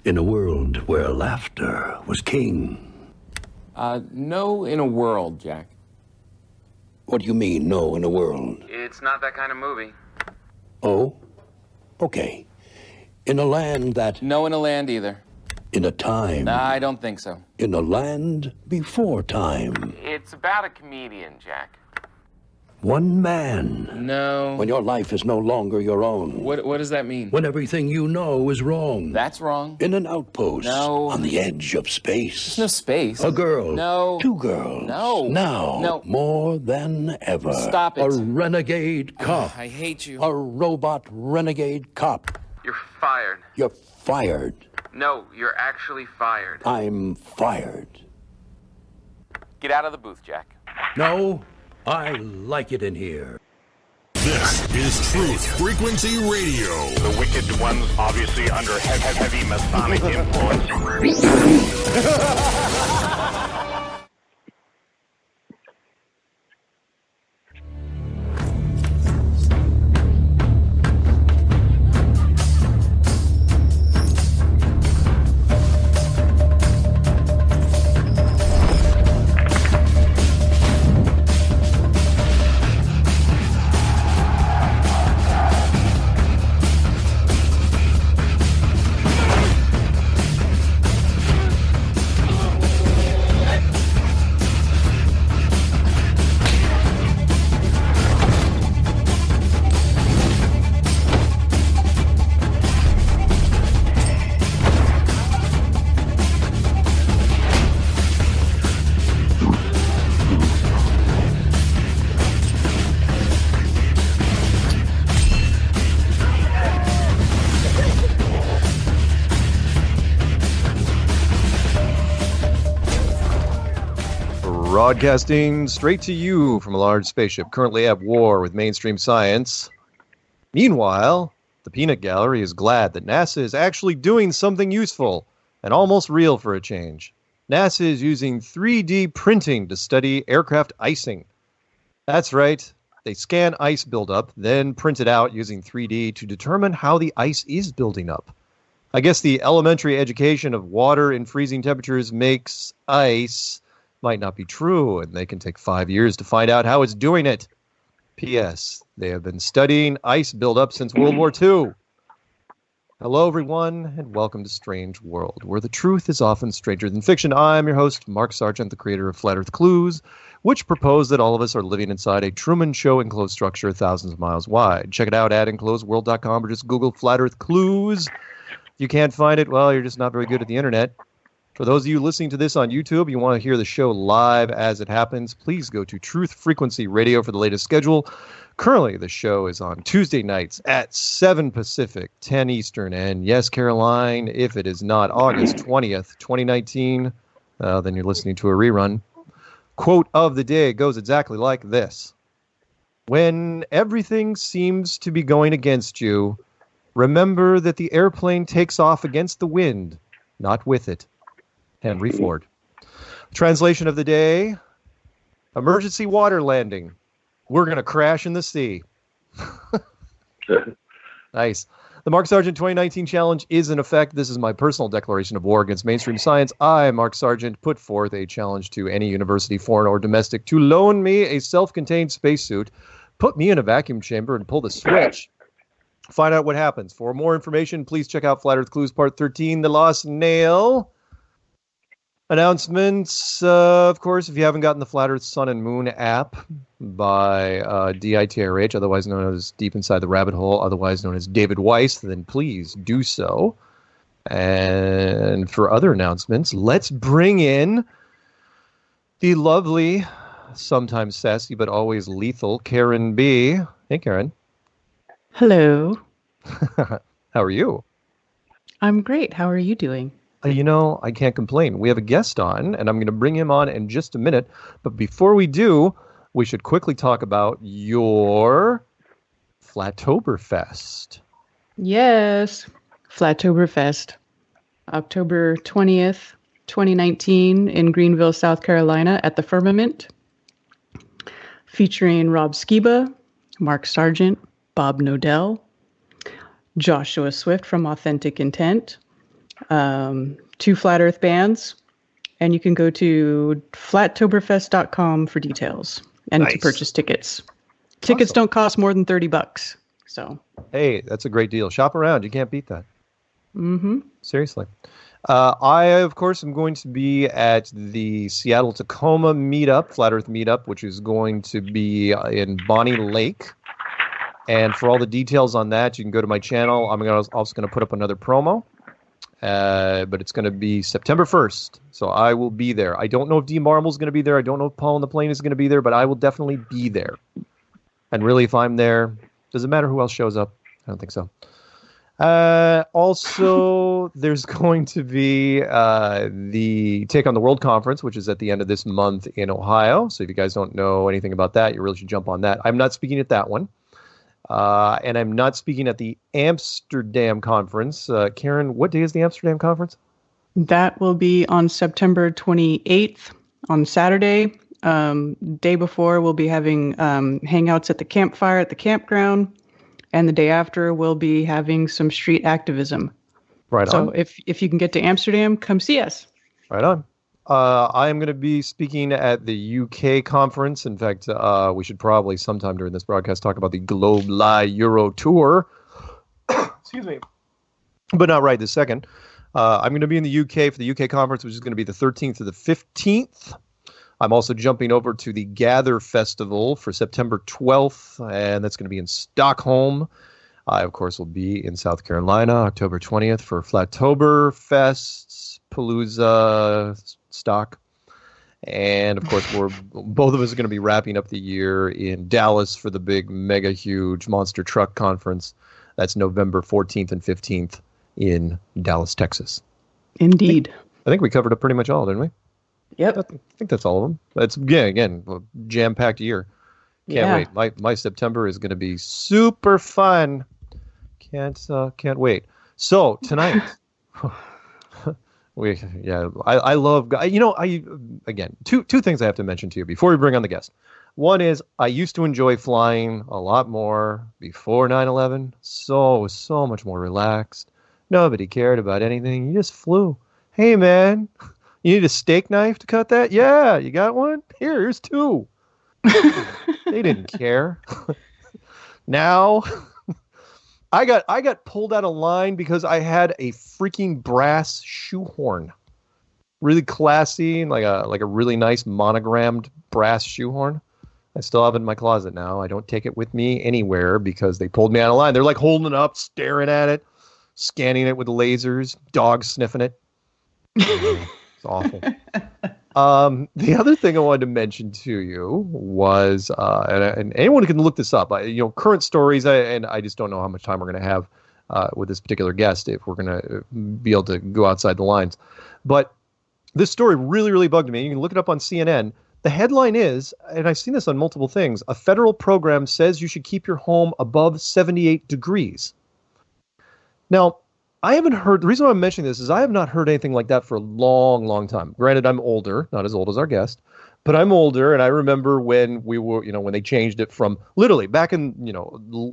In a world where laughter was king. No in a world, Jack. What do you mean, no in a world? It's not that kind of movie. Oh? Okay. In a land that... No in a land either. In a time... I don't think so. In a land before time. It's about a comedian, Jack. One man. No. When your life is no longer your own. What does that mean? When everything you know is wrong. That's wrong. In an outpost. No. On the edge of space. There's no space. A girl. No. Two girls. No. Now. No. More than ever. Stop it. A renegade cop. I hate you. A robot renegade cop. You're fired. You're fired. No, you're actually fired. I'm fired. Get out of the booth, Jack. No, I like it in here. This is Truth Frequency Radio. The wicked ones obviously under heavy Masonic influence. Broadcasting straight to you from a large spaceship currently at war with mainstream science. Meanwhile, the Peanut Gallery is glad that NASA is actually doing something useful and almost real for a change. NASA is using 3D printing to study aircraft icing. That's right. They scan ice buildup, then print it out using 3D to determine how the ice is building up. I guess the elementary education of water in freezing temperatures makes ice might not be true, and they can take 5 years to find out how it's doing it. P.S. They have been studying ice buildup since World War II. Hello, everyone, and welcome to Strange World, where the truth is often stranger than fiction. I'm your host, Mark Sargent, the creator of Flat Earth Clues, which propose that all of us are living inside a Truman Show enclosed structure thousands of miles wide. Check it out at enclosedworld.com or just Google Flat Earth Clues. If you can't find it, well, you're just not very good at the internet. For those of you listening to this on YouTube, you want to hear the show live as it happens, please go to Truth Frequency Radio for the latest schedule. Currently, the show is on Tuesday nights at 7 Pacific, 10 Eastern. And yes, Caroline, if it is not August 20th, 2019, then you're listening to a rerun. Quote of the day goes exactly like this. When everything seems to be going against you, remember that the airplane takes off against the wind, not with it. Henry Ford. Translation of the day, emergency water landing. We're going to crash in the sea. Nice. The Mark Sargent 2019 challenge is in effect. This is my personal declaration of war against mainstream science. I, Mark Sargent, put forth a challenge to any university, foreign or domestic, to loan me a self-contained spacesuit, put me in a vacuum chamber, and pull the switch. Find out what happens. For more information, please check out Flat Earth Clues Part 13, The Lost Nail. Announcements, of course, if you haven't gotten the Flat Earth Sun and Moon app by DITRH, otherwise known as Deep Inside the Rabbit Hole, otherwise known as David Weiss, then please do so. And for other announcements, let's bring in the lovely, sometimes sassy, but always lethal Karen B. Hey, Karen. Hello. How are you? I'm great. How are you doing? You know, I can't complain. We have a guest on, and I'm going to bring him on in just a minute. But before we do, we should quickly talk about your Flattoberfest. Yes, Flattoberfest, October 20th, 2019 in Greenville, South Carolina at the Firmament, featuring Rob Skiba, Mark Sargent, Bob Nodell, Joshua Swift from Authentic Intent, 2 Flat Earth bands, and you can go to flattoberfest.com for details and to purchase tickets. Tickets don't cost more than $30. So hey, that's a great deal. Shop around. You can't beat that. Mm-hmm. Seriously. I, of course, am going to be at the Seattle-Tacoma meetup, Flat Earth meetup, which is going to be in Bonnie Lake. And for all the details on that, you can go to my channel. I'm also going to put up another promo. But it's going to be September 1st. So I will be there. I don't know if D. Marvel's going to be there. I don't know if Paul on the Plane is going to be there, but I will definitely be there. And really, if I'm there, does it matter who else shows up? I don't think so. Also, there's going to be the Take on the World conference, which is at the end of this month in Ohio. So if you guys don't know anything about that, you really should jump on that. I'm not speaking at that one. And I'm not speaking at the Amsterdam conference. Karen, what day is the Amsterdam conference? That will be on September 28th on Saturday. Day before, we'll be having hangouts at the campfire at the campground. And the day after, we'll be having some street activism. Right on. So if you can get to Amsterdam, come see us. Right on. I am going to be speaking at the UK conference. In fact, we should probably sometime during this broadcast talk about the Globe Live Euro Tour. Excuse me. But not right this second. I'm going to be in the UK for the UK conference, which is going to be the 13th to the 15th. I'm also jumping over to the Gather Festival for September 12th, and that's going to be in Stockholm. I, of course, will be in South Carolina, October 20th for Flattoberfest, Palooza, Stock. And, of course, both of us are going to be wrapping up the year in Dallas for the big, mega, huge Monster Truck Conference. That's November 14th and 15th in Dallas, Texas. Indeed. I think we covered up pretty much all, didn't we? Yep. I think that's all of them. That's again a jam-packed year. Can't wait. My September is going to be super fun. Can't wait. So tonight, I love. Again two things I have to mention to you before we bring on the guest. One is I used to enjoy flying a lot more before 9/11. So much more relaxed. Nobody cared about anything. You just flew. Hey man. You need a steak knife to cut that? Yeah, you got one? Here's 2. They didn't care. Now, I got pulled out of line because I had a freaking brass shoehorn. Really classy, like a really nice monogrammed brass shoehorn. I still have it in my closet now. I don't take it with me anywhere because they pulled me out of line. They're like holding it up, staring at it, scanning it with lasers, dogs sniffing it. Awful. The other thing I wanted to mention to you was, and anyone can look this up. Current stories, and I just don't know how much time we're going to have with this particular guest if we're going to be able to go outside the lines. But this story really, really bugged me. You can look it up on CNN. The headline is, and I've seen this on multiple things, a federal program says you should keep your home above 78 degrees. Now, I haven't heard, the reason why I'm mentioning this is I have not heard anything like that for a long, long time. Granted, I'm older, not as old as our guest, but I'm older, and I remember when we were, when they changed it from literally back in,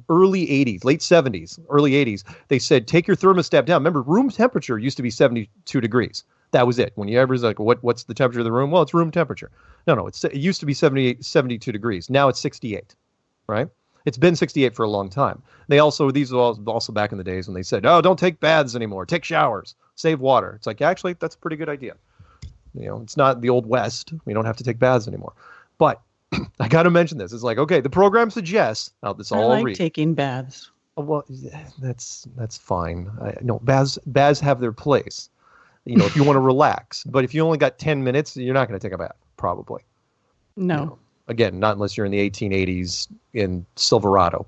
early 80s, late 70s, early 80s, they said, take your thermostat down. Remember, room temperature used to be 72 degrees. That was it. When you ever was like, what's the temperature of the room? Well, it's room temperature. No, it used to be 72 degrees. Now it's 68, right? It's been 68 for a long time. These were also back in the days when they said, don't take baths anymore. Take showers. Save water. It's like, actually, that's a pretty good idea. It's not the Old West. We don't have to take baths anymore. But I got to mention this. It's like, okay, the program suggests. Now, this all I like taking baths. Oh, well, that's fine. No, baths have their place. If you want to relax. But if you only got 10 minutes, you're not going to take a bath, probably. No. Again, not unless you're in the 1880s in Silverado.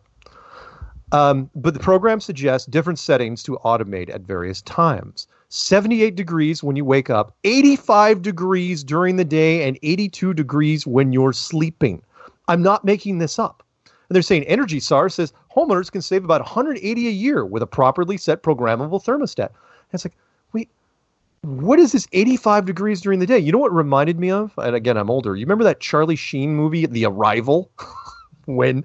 But the program suggests different settings to automate at various times. 78 degrees when you wake up, 85 degrees during the day, and 82 degrees when you're sleeping. I'm not making this up. And they're saying Energy SAR says homeowners can save about $180 a year with a properly set programmable thermostat. And it's like, wait, what is this 85 degrees during the day? You know what it reminded me of? And again, I'm older. You remember that Charlie Sheen movie, The Arrival? when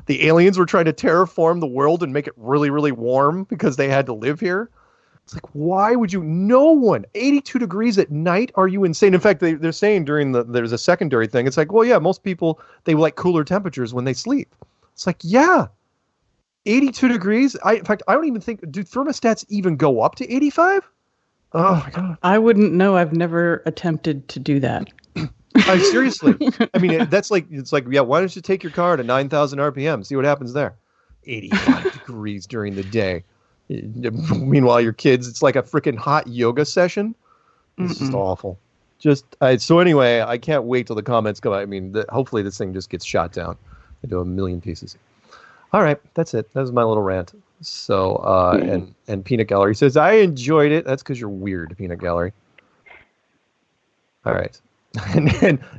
the aliens were trying to terraform the world and make it really, really warm because they had to live here? It's like, why would you? No one. 82 degrees at night? Are you insane? In fact, they're saying there's a secondary thing. It's like, well, yeah, most people, they like cooler temperatures when they sleep. It's like, yeah, 82 degrees. In fact, I don't even think, do thermostats even go up to 85? Oh my God. I wouldn't know. I've never attempted to do that. Seriously. I mean, it's like, yeah, why don't you take your car to 9,000 RPM? See what happens there. 85 degrees during the day. Meanwhile, your kids, it's like a freaking hot yoga session. It's just awful. So anyway, I can't wait till the comments come out. I mean, hopefully this thing just gets shot down into a million pieces. All right, that's it. That was my little rant. So, and Peanut Gallery says, I enjoyed it. That's because you're weird, Peanut Gallery. All right.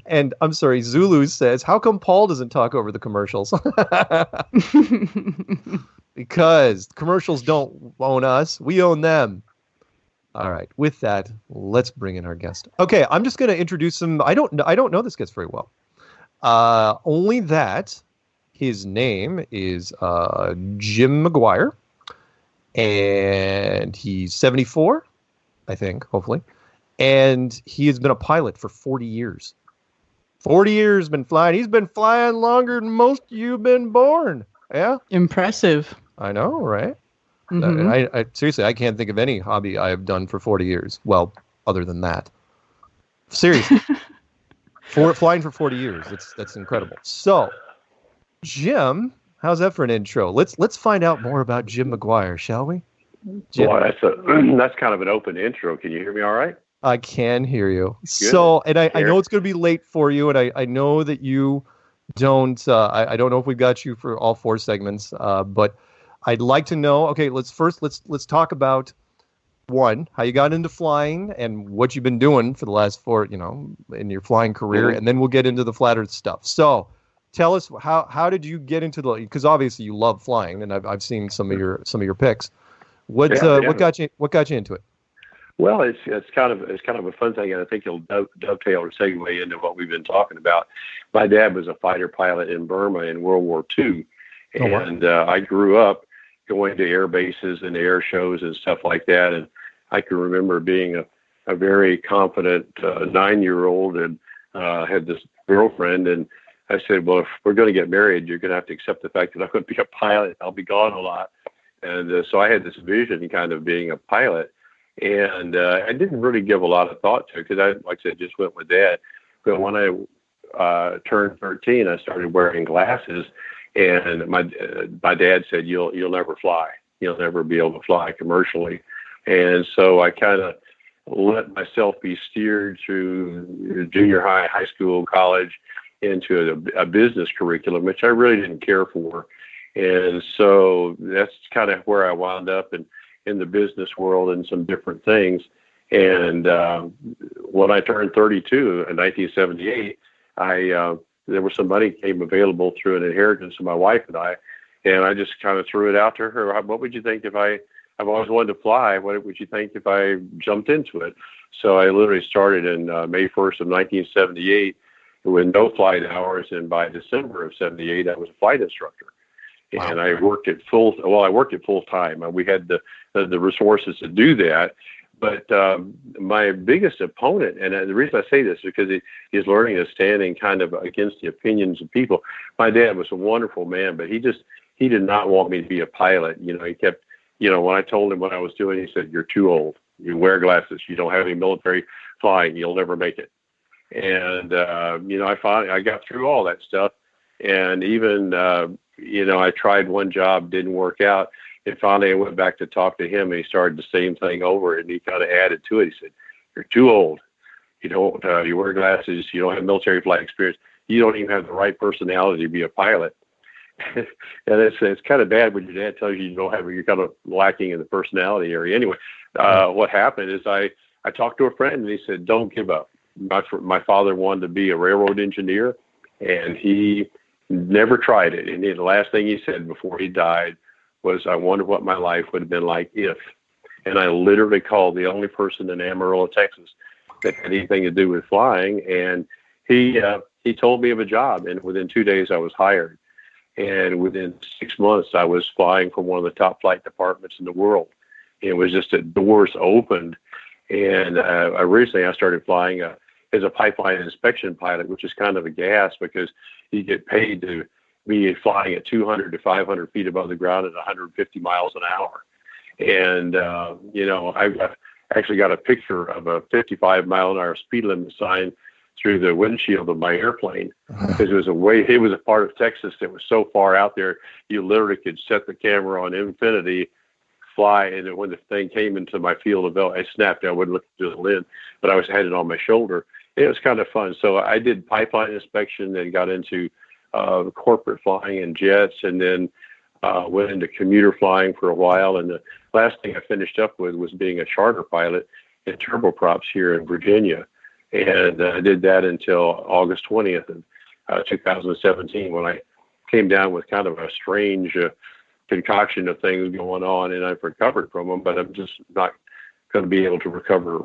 And I'm sorry, Zulu says, how come Paul doesn't talk over the commercials? Because commercials don't own us. We own them. All right. With that, let's bring in our guest. Okay, I'm just going to introduce him. I don't know this guy very well. Only that his name is Jim McGuire, and he's 74, I think, hopefully. And he has been a pilot for 40 years. 40 years been flying. He's been flying longer than most of you have been born. Yeah. Impressive. I know, right? Mm-hmm. I seriously, I can't think of any hobby I have done for 40 years. Well, other than that. Seriously. Flying for 40 years. That's incredible. So, Jim, how's that for an intro? Let's find out more about Jim McGuire, shall we? Jim. Boy, that's kind of an open intro. Can you hear me all right? I can hear you. Good. So, and I know it's going to be late for you, and I know that you don't, I don't know if we've got you for all 4 segments, but I'd like to know, okay, let's talk about, one, how you got into flying and what you've been doing for the last 4, in your flying career, and then we'll get into the flat earth stuff. So, tell us, how did you get into because obviously you love flying, and I've seen some of your pics. What got you into it? Well, it's kind of a fun thing, and I think it'll dovetail or segue into what we've been talking about. My dad was a fighter pilot in Burma in World War II, and I grew up going to air bases and air shows and stuff like that. And I can remember being a very confident 9-year-old and had this girlfriend, and I said, well, if we're going to get married, you're going to have to accept the fact that I'm going to be a pilot. I'll be gone a lot. And so I had this vision kind of being a pilot. And I didn't really give a lot of thought to it because I, like I said, just went with Dad. But when I turned 13, I started wearing glasses, and my dad said, "You'll never fly. You'll never be able to fly commercially." And so I kind of let myself be steered through junior high, high school, college, into a business curriculum, which I really didn't care for. And so that's kind of where I wound up in the business world and some different things. And when I turned 32 in 1978, there was some money came available through an inheritance of my wife and I just kind of threw it out to her. What would you think if I've always wanted to fly. What would you think if I jumped into it? So I literally started in May 1st of 1978 with no flight hours. And by December of 78, I was a flight instructor. Wow. And I worked at full time. We had the resources to do that. But my biggest opponent, and the reason I say this is because he's learning is standing kind of against the opinions of people. My dad was a wonderful man, but he did not want me to be a pilot. He kept, when I told him what I was doing, he said, "You're too old. You wear glasses. You don't have any military flying. You'll never make it." And, I got through all that stuff. And even, I tried one job, didn't work out. And finally, I went back to talk to him, and he started the same thing over, and he kind of added to it. He said, "You're too old. You don't. You wear glasses. You don't have military flight experience. You don't even have the right personality to be a pilot." And it's kind of bad when your dad tells you you're kind of lacking in the personality area. Anyway, what happened is I talked to a friend, and he said, "Don't give up." My father wanted to be a railroad engineer, and he never tried it. And the last thing he said before he died was, "I wonder what my life would have been like if." And I literally called the only person in Amarillo, Texas that had anything to do with flying. And he told me of a job. And within 2 days, I was hired. And within 6 months, I was flying for one of the top flight departments in the world. It was just that doors opened. And originally I started flying as a pipeline inspection pilot, which is kind of a gas because you get paid to be flying at 200 to 500 feet above the ground at 150 miles an hour. And, I actually got a picture of a 55 mile an hour speed limit sign through the windshield of my airplane because it was a part of Texas that was so far out there, you literally could set the camera on infinity, fly, and then when the thing came into my field of view, I snapped. I wouldn't look through the lens, but I had it on my shoulder. It was kind of fun. So I did pipeline inspection, then got into corporate flying and jets, and then went into commuter flying for a while. And the last thing I finished up with was being a charter pilot in turboprops here in Virginia. And I did that until August 20th of 2017 when I came down with kind of a strange concoction of things going on, and I've recovered from them, but I'm just not going to be able to recover.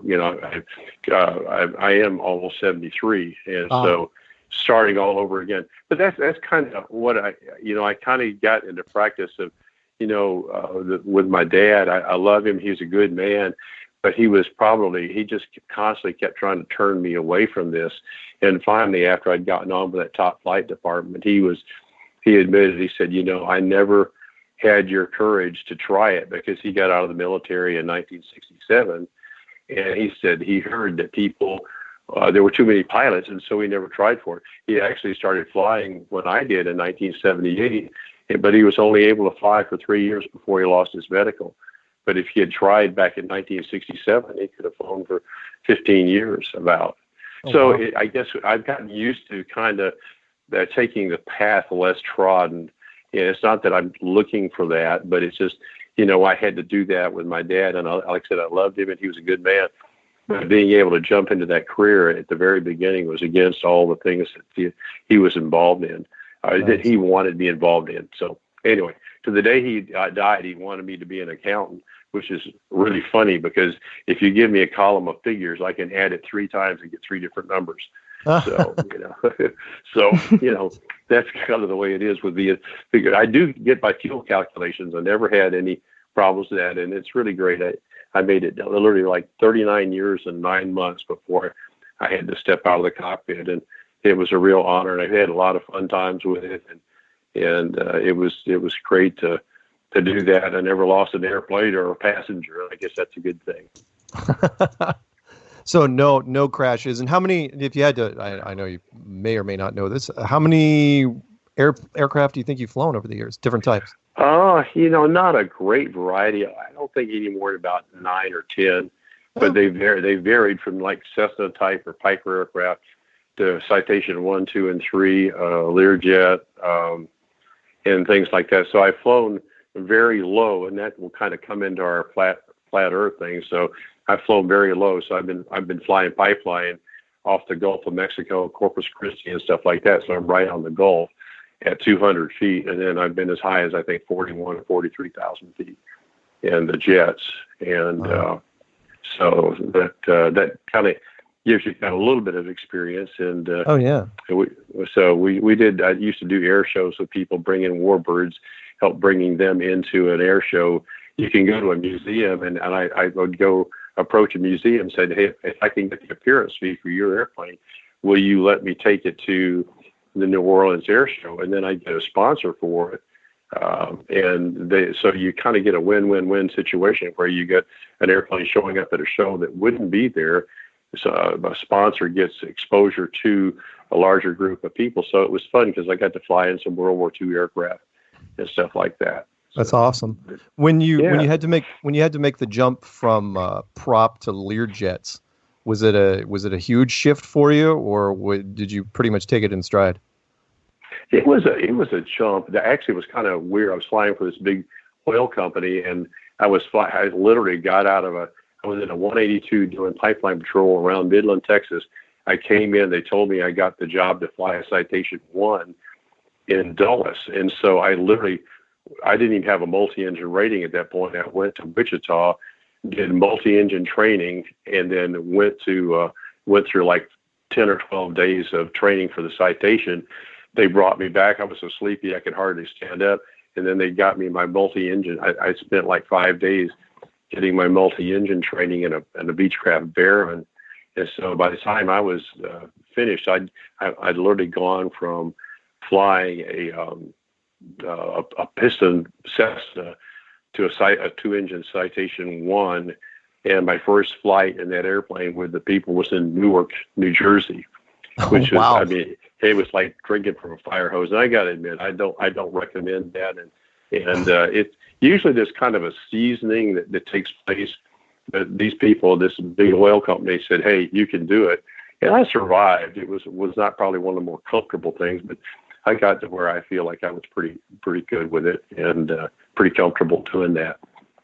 I am almost 73, and so starting all over again. But that's kind of what I kind of got into practice of, with my dad. I love him. He's a good man, but he just constantly kept trying to turn me away from this. And finally, after I'd gotten on with that top flight department, he admitted, he said, I never had your courage to try it, because he got out of the military in 1967. And he said he heard that there were too many pilots, and so he never tried for it. He actually started flying when I did in 1978, but he was only able to fly for 3 years before he lost his medical. But if he had tried back in 1967, he could have flown for 15 years about. Wow. I guess I've gotten used to kind of taking the path less trodden. It's not that I'm looking for that, but it's just, I had to do that with my dad. And like I said, I loved him and he was a good man. But being able to jump into that career at the very beginning was against all the things that he was involved in, that he wanted me involved in. So anyway, to the day he died, he wanted me to be an accountant, which is really funny because if you give me a column of figures, I can add it 3 times and get 3 different numbers. So, that's kind of the way it is with the figure. I do get my fuel calculations. I never had any problems with that. And it's really great. I made it literally like 39 years and 9 months before I had to step out of the cockpit. And it was a real honor. And I had a lot of fun times with it. And it was great to do that. I never lost an airplane or a passenger. I guess that's a good thing. So no crashes. And how many, if you had to, I know you may or may not know this, how many aircraft do you think you've flown over the years, different types? Not a great variety. I don't think any more than about 9 or 10, but they varied from like Cessna type or Piper aircraft to Citation 1, 2, and 3, Learjet, and things like that. So I've flown very low, and that will kind of come into our flat Earth thing. So I've flown very low. So I've been flying pipeline off the Gulf of Mexico, Corpus Christi, and stuff like that. So I'm right on the Gulf at 200 feet, and then I've been as high as I think 41 or 43,000 feet in the jets, and so that kind of gives you kind of a little bit of experience. And we did. I used to do air shows with people, bring in warbirds, help bringing them into an air show. You can go to a museum, and I would go approach a museum and say, hey, if I can get the appearance fee for your airplane, will you let me take it to the New Orleans Air Show? And then I get a sponsor for it. So you kind of get a win-win-win situation where you get an airplane showing up at a show that wouldn't be there. So a sponsor gets exposure to a larger group of people. So it was fun because I got to fly in some World War II aircraft and stuff like that. That's awesome. When you had to make the jump from prop to Learjets, was it a huge shift for you, or did you pretty much take it in stride? It was a jump. That actually was kind of weird. I was flying for this big oil company, and I literally got out of I was in a 182 doing pipeline patrol around Midland, Texas. I came in. They told me I got the job to fly a Citation 1 in Dulles, and so I didn't even have a multi-engine rating at that point. I went to Wichita, did multi-engine training, and then went through like 10 or 12 days of training for the Citation. They brought me back. I was so sleepy I could hardly stand up, and then they got me my multi-engine. I spent like 5 days getting my multi-engine training in a Beechcraft Baron. And so by the time I was finished, I'd literally gone from flying a piston Cessna to a 2-engine Citation 1. And my first flight in that airplane with the people was in Newark, New Jersey, which wow. I mean, it was like drinking from a fire hose. And I got to admit, I don't recommend that. And it's usually there's kind of a seasoning that takes place. But these people, this big oil company said, hey, you can do it. And I survived. It was not probably one of the more comfortable things, but I got to where I feel like I was pretty good with it and pretty comfortable doing that.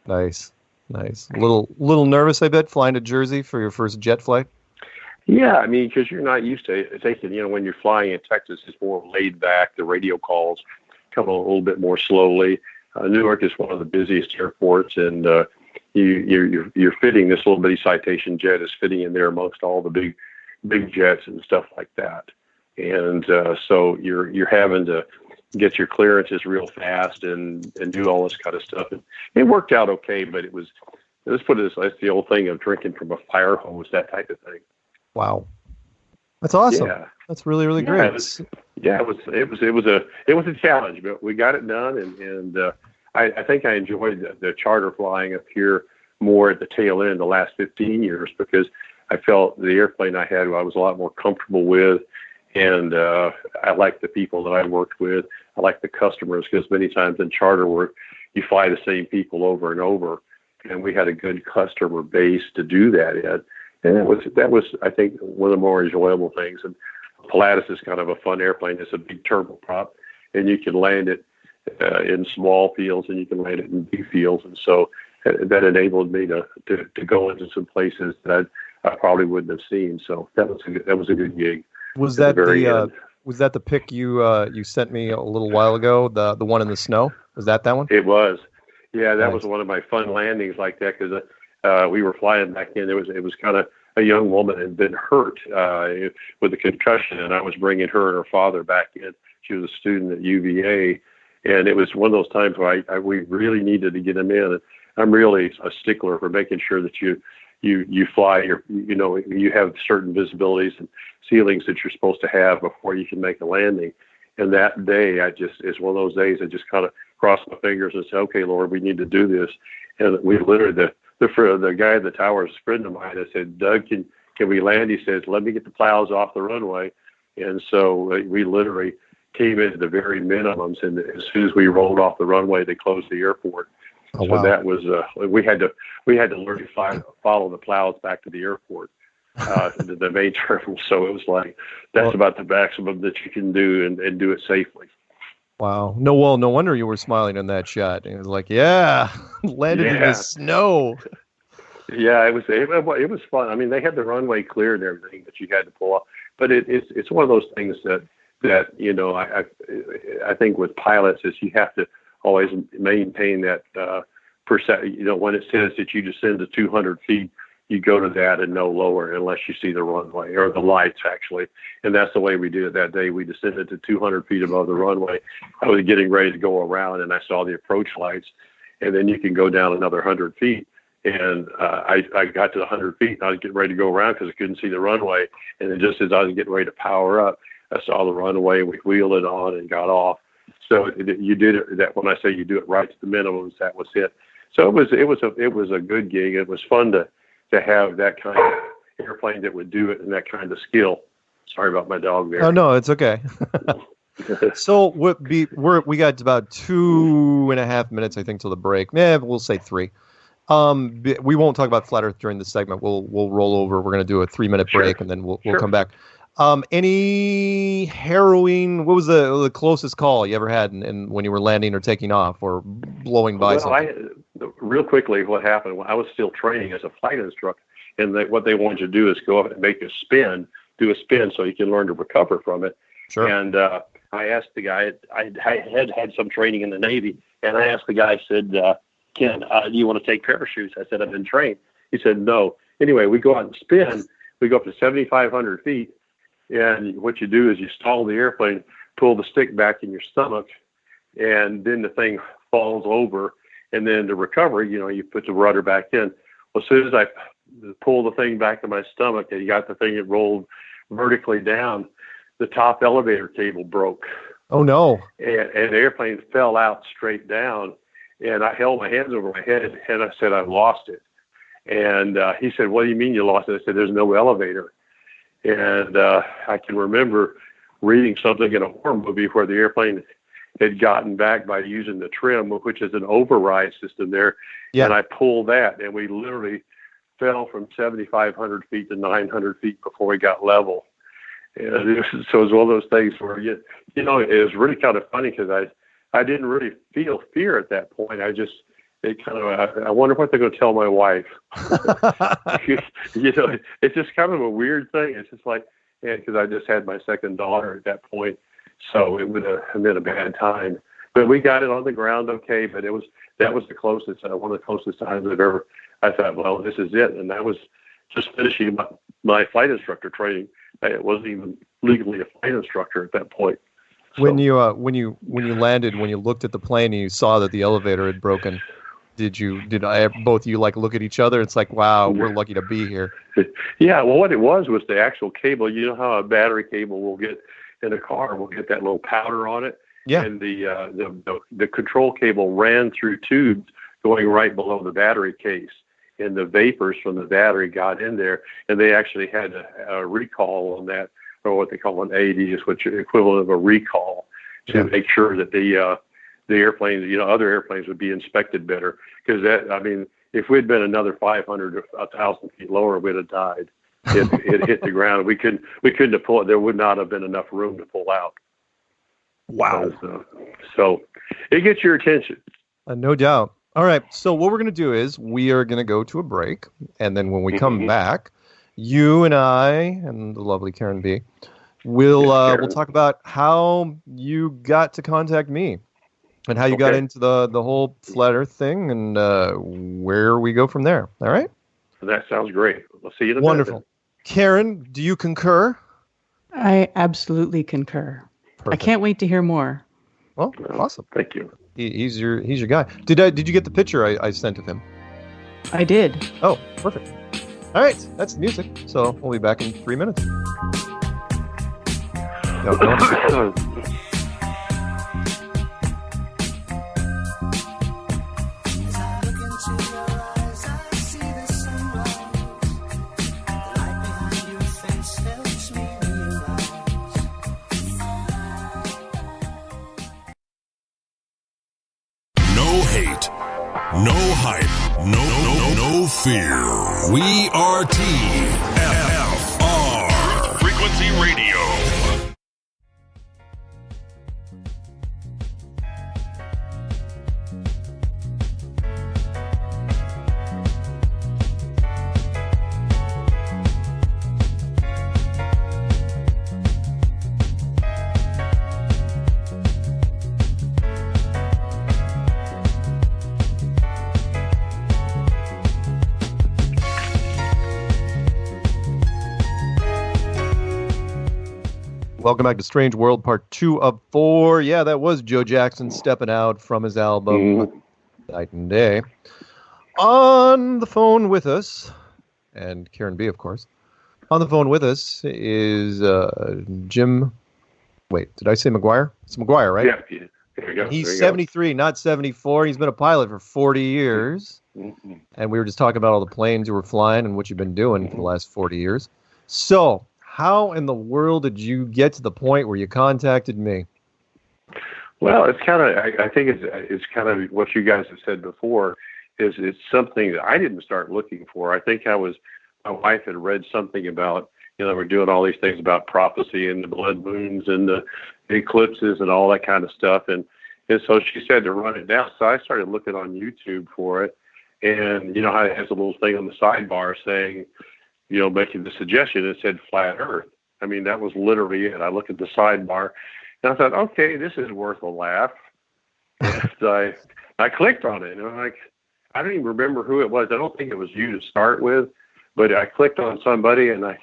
Nice. A little nervous, I bet, flying to Jersey for your first jet flight. Yeah, I mean, because you're not used to taking, when you're flying in Texas, it's more laid back. The radio calls come a little bit more slowly. Newark is one of the busiest airports, and you're fitting this little bitty Citation jet is fitting in there amongst all the big jets and stuff like that. And so you're having to get your clearances real fast and do all this kind of stuff. And it worked out okay, but let's put it this way, it's the old thing of drinking from a fire hose, that type of thing. Wow. That's awesome. Yeah. That's really, really great. It was a challenge, but we got it done. And I think I enjoyed the charter flying up here more at the tail end the last 15 years because I felt the airplane I had, I was a lot more comfortable with. And I like the people that I worked with. I like the customers because many times in charter work, you fly the same people over and over. And we had a good customer base to do that in. And that was, I think, one of the more enjoyable things. And Pilatus is kind of a fun airplane. It's a big turboprop, and you can land it in small fields and you can land it in big fields. And so that enabled me to go into some places that I probably wouldn't have seen. So that was a good gig. Was that the pic you sent me a little while ago? The one in the snow? Was that one? It was. Yeah, that nice. was one of my fun landings like that because we were flying back in. It was kind of a young woman had been hurt with a concussion, and I was bringing her and her father back in. She was a student at UVA, and it was one of those times where we really needed to get them in. And I'm really a stickler for making sure that you fly, you have certain visibilities and ceilings that you're supposed to have before you can make a landing. And that day, it's one of those days I just kind of crossed my fingers and said, okay, Lord, we need to do this. And we literally, the guy at the tower is a friend of mine. I said, Doug, can we land? He says, let me get the plows off the runway. And so we literally came into the very minimums. And as soon as we rolled off the runway, they closed the airport. Oh, so wow. that was, we had to learn to follow the plows back to the airport, to the main terminal. So it was like, that's about the maximum that you can do and do it safely. Wow. No wonder you were smiling in that shot. It was like, yeah, landed in the snow. Yeah, it was fun. I mean, they had the runway cleared and everything that you had to pull off. But it's one of those things that I think with pilots is you have to always maintain that percent. When it says that you descend to 200 feet, you go to that and no lower unless you see the runway or the lights, actually. And that's the way we did it that day. We descended to 200 feet above the runway. I was getting ready to go around, and I saw the approach lights. And then you can go down another 100 feet. And I got to the 100 feet, and I was getting ready to go around because I couldn't see the runway. And then just as I was getting ready to power up, I saw the runway. We wheeled it on and got off. So you did it. That when I say you do it right to the minimums, that was it. So it was a good gig. It was fun to have that kind of airplane that would do it and that kind of skill. Sorry about my dog there. Oh no, it's okay. So we got about 2.5 minutes, I think, till the break. We'll say 3. We won't talk about Flat Earth during this segment. We'll roll over. We're going to do a 3-minute break, and then we'll come back. Any harrowing? What was the closest call you ever had in when you were landing or taking off or blowing by something? Real quickly, what happened when I was still training as a flight instructor, and what they wanted you to do is go up and make a spin, do a spin, so you can learn to recover from it. Sure. And I asked the guy. I had some training in the Navy, and I asked the guy. I said, Ken, do you want to take parachutes? I said, I've been trained. He said, no. Anyway, we go out and spin. We go up to 7,500 feet. And what you do is you stall the airplane, pull the stick back in your stomach, and then the thing falls over, And then the recovery, you put the rudder back in. Well, as soon as I pull the thing back to my stomach and you got the thing that rolled vertically down, the top elevator cable broke. Oh, no. And the airplane fell out straight down. And I held my hands over my head and I said, I lost it. And he said, what do you mean you lost it? I said, there's no elevator. And I can remember reading something in a horror movie where the airplane had gotten back by using the trim, which is an override system there. Yeah. And I pulled that, and we literally fell from 7,500 feet to 900 feet before we got level. And so it was one of those things where, it was really kind of funny because I didn't really feel fear at that point. I wonder what they're going to tell my wife. It's just kind of a weird thing. It's just like, because I just had my second daughter at that point, so it would have been a bad time. But we got it on the ground okay. But that was the closest, one of the closest times I've ever. I thought, well, this is it, and that was just finishing my flight instructor training. I wasn't even legally a flight instructor at that point. So, when you landed, when you looked at the plane and you saw that the elevator had broken, did both of you look at each other? It's like, wow, we're lucky to be here. Yeah, well, what it was the actual cable. You know how a battery cable will get in a car, will get that little powder on it. Yeah. And the control cable ran through tubes going right below the battery case, and the vapors from the battery got in there, and they actually had a recall on that, or what they call an AD, which is equivalent of a recall, to make sure that the airplanes, other airplanes would be inspected better. Because if we'd been another 500 or 1,000 feet lower, we'd have died. It hit the ground. We couldn't have pulled. There would not have been enough room to pull out. Wow. So it gets your attention. No doubt. All right. So what we're going to do is we are going to go to a break, and then when we come back, you and I and the lovely Karen B. we'll talk about how you got to contact me. And how you got into the whole flat Earth thing, and where we go from there. All right? That sounds great. We'll see you in a Wonderful. minute. Karen, do you concur? I absolutely concur. Perfect. I can't wait to hear more. Well, awesome. Thank you. He's your guy. Did you get the picture I sent of him? I did. Oh, perfect. All right, that's music. So we'll be back in 3 minutes. No, go on. No hype, no fear. We are TFR. Frequency Radio. Welcome back to Strange World, part 2 of 4. Yeah, that was Joe Jackson stepping out from his album Night and Day. On the phone with us, and Karen B, of course. On the phone with us is Jim. Wait, did I say McGuire? It's McGuire, right? Yeah. There you go. He's 73, not 74. He's been a pilot for 40 years. Mm-hmm. And we were just talking about all the planes you were flying and what you've been doing for the last 40 years. So, how in the world did you get to the point where you contacted me? Well, it's kind of, I think it's kind of what you guys have said before, is it's something that I didn't start looking for. I think my wife had read something about, we're doing all these things about prophecy and the blood moons and the eclipses and all that kind of stuff. And so she said to run it down. So I started looking on YouTube for it. And, how it has a little thing on the sidebar saying, making the suggestion, it said flat Earth. I mean, that was literally it. I looked at the sidebar and I thought, okay, this is worth a laugh. And I clicked on it, and I'm like, I don't even remember who it was. I don't think it was you to start with, but I clicked on somebody and I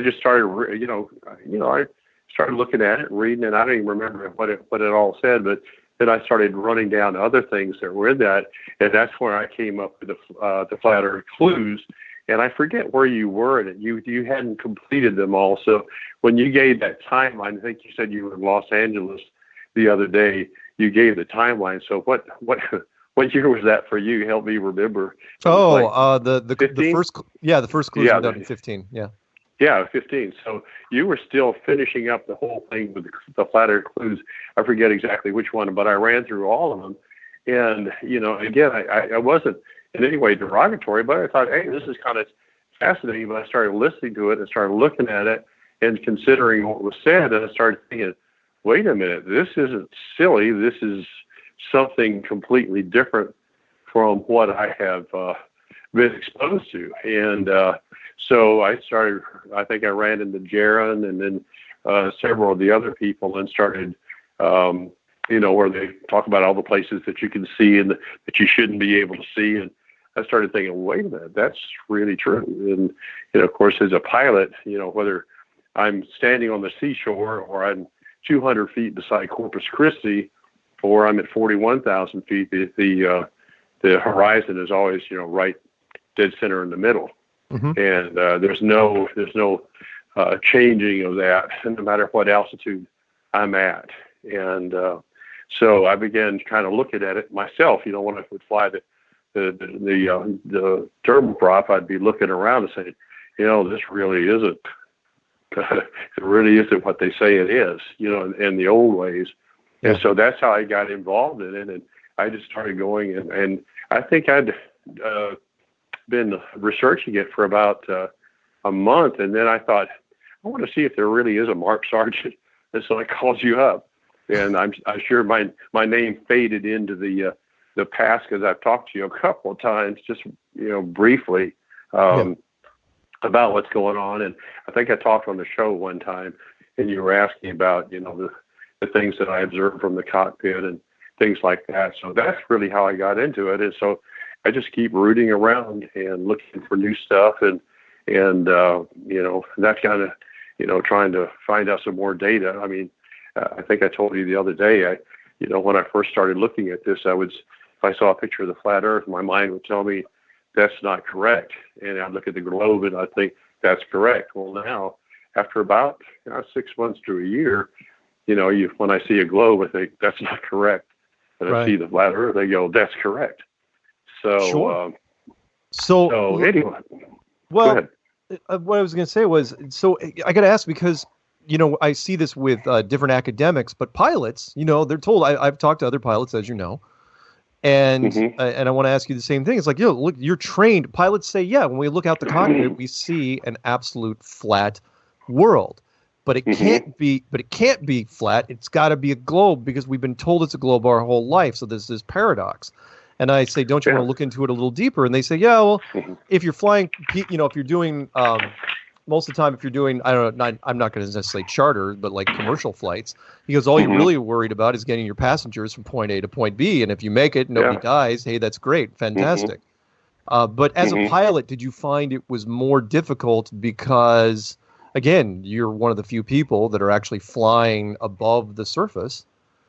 just started, I started looking at it and reading it. I don't even remember what it all said, but then I started running down other things that were in that, and that's where I came up with the Flat Earth clues. And I forget where you were in it. You hadn't completed them all. So when you gave that timeline, I think you said you were in Los Angeles the other day. You gave the timeline. So what year was that for you? Help me remember. The first clues were done in 15. Yeah. Yeah, 15. So you were still finishing up the whole thing with the Flat Earth clues. I forget exactly which one, but I ran through all of them. And, again, I wasn't in any way derogatory, but I thought, hey, this is kind of fascinating. But I started listening to it and started looking at it and considering what was said. And I started thinking, wait a minute, this isn't silly. This is something completely different from what I have been exposed to. And so I think I ran into Jaron and then several of the other people and started, where they talk about all the places that you can see and that you shouldn't be able to see. And I started thinking, wait a minute, that's really true. And, of course, as a pilot, whether I'm standing on the seashore or I'm 200 feet beside Corpus Christi or I'm at 41,000 feet, the horizon is always, right dead center in the middle. Mm-hmm. And there's no changing of that, no matter what altitude I'm at. And so I began kind of looking at it myself. When I would fly the turboprop, I'd be looking around and saying, this really isn't. It really isn't what they say it is. In the old ways. Yeah. And so that's how I got involved in it, and I just started going. And I think I'd been researching it for about a month, and then I thought, I want to see if there really is a Mark Sargent. And so I called you up, and I'm sure my name faded into the past because I've talked to you a couple of times, just briefly about what's going on. And I think I talked on the show one time, and you were asking about the things that I observed from the cockpit and things like that. So that's really how I got into it. And so I just keep rooting around and looking for new stuff and that kind of, trying to find out some more data. I mean, I think I told you the other day, when I first started looking at this, if I saw a picture of the flat earth, my mind would tell me that's not correct. And I'd look at the globe and I think that's correct. Well, now after about 6 months to a year, when I see a globe, I think that's not correct. And I see the flat earth, I go, that's correct. So, sure. So anyway, well, go ahead. What I was going to say was, so I got to ask because, I see this with different academics, but pilots, they're told, I've talked to other pilots, as you know, and and I want to ask you the same thing. It's like, look, you're trained. Pilots say, when we look out the cockpit, we see an absolute flat world. But it can't be. But it can't be flat. It's got to be a globe because we've been told it's a globe our whole life. So there's this paradox. And I say, don't you want to look into it a little deeper? And they say, if you're flying, if you're doing, most of the time, if you're doing, I don't know, I'm not going to necessarily charter, but like commercial flights, because all you're really worried about is getting your passengers from point A to point B. And if you make it, nobody dies. Hey, that's great, fantastic. But as a pilot, did you find it was more difficult because, again, you're one of the few people that are actually flying above the surface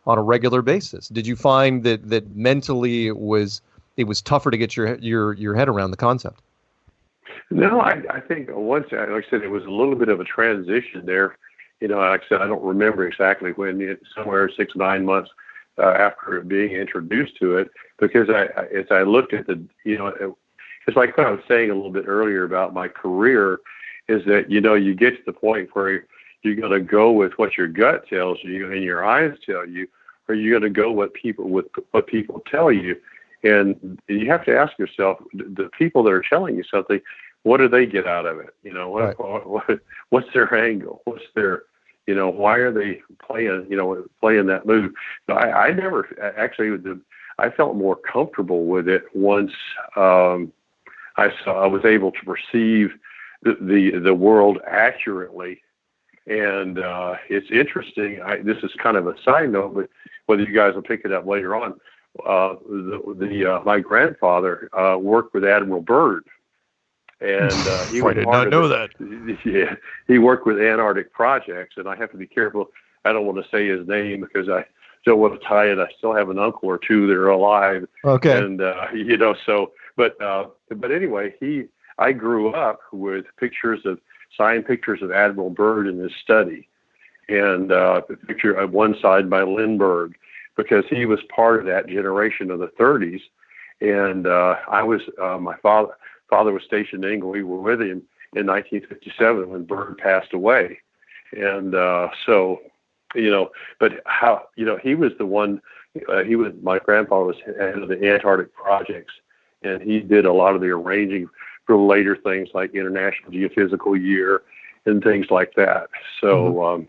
on a regular basis? Did you find that mentally it was tougher to get your head around the concept? No, I think once, like I said, it was a little bit of a transition there. Like I said, I don't remember exactly when, somewhere 6-9 months after being introduced to it, because as I looked at it's like what I was saying a little bit earlier about my career, is that, you get to the point where you're going to go with what your gut tells you and your eyes tell you, or you're going to go with what people tell you. And you have to ask yourself, the people that are telling you something, what do they get out of it? What's their angle? What's their, why are they playing that move? I never actually, I felt more comfortable with it once I was able to perceive the world accurately. And it's interesting. This is kind of a side note, but whether you guys will pick it up later on, my grandfather worked with Admiral Byrd, and he I did not know that. Yeah, he worked with Antarctic projects, and I have to be careful. I don't want to say his name because I still want to tie it. I still have an uncle or two that are alive. Okay. And but anyway, I grew up with signed pictures of Admiral Byrd in his study, and a picture of one side by Lindbergh, because he was part of that generation of the 30s. And I was my father was stationed in England. We were with him in 1957 when Byrd passed away, and but how he was the one. My grandfather was head of the Antarctic projects, and he did a lot of the arranging for later things like International Geophysical Year and things like that. So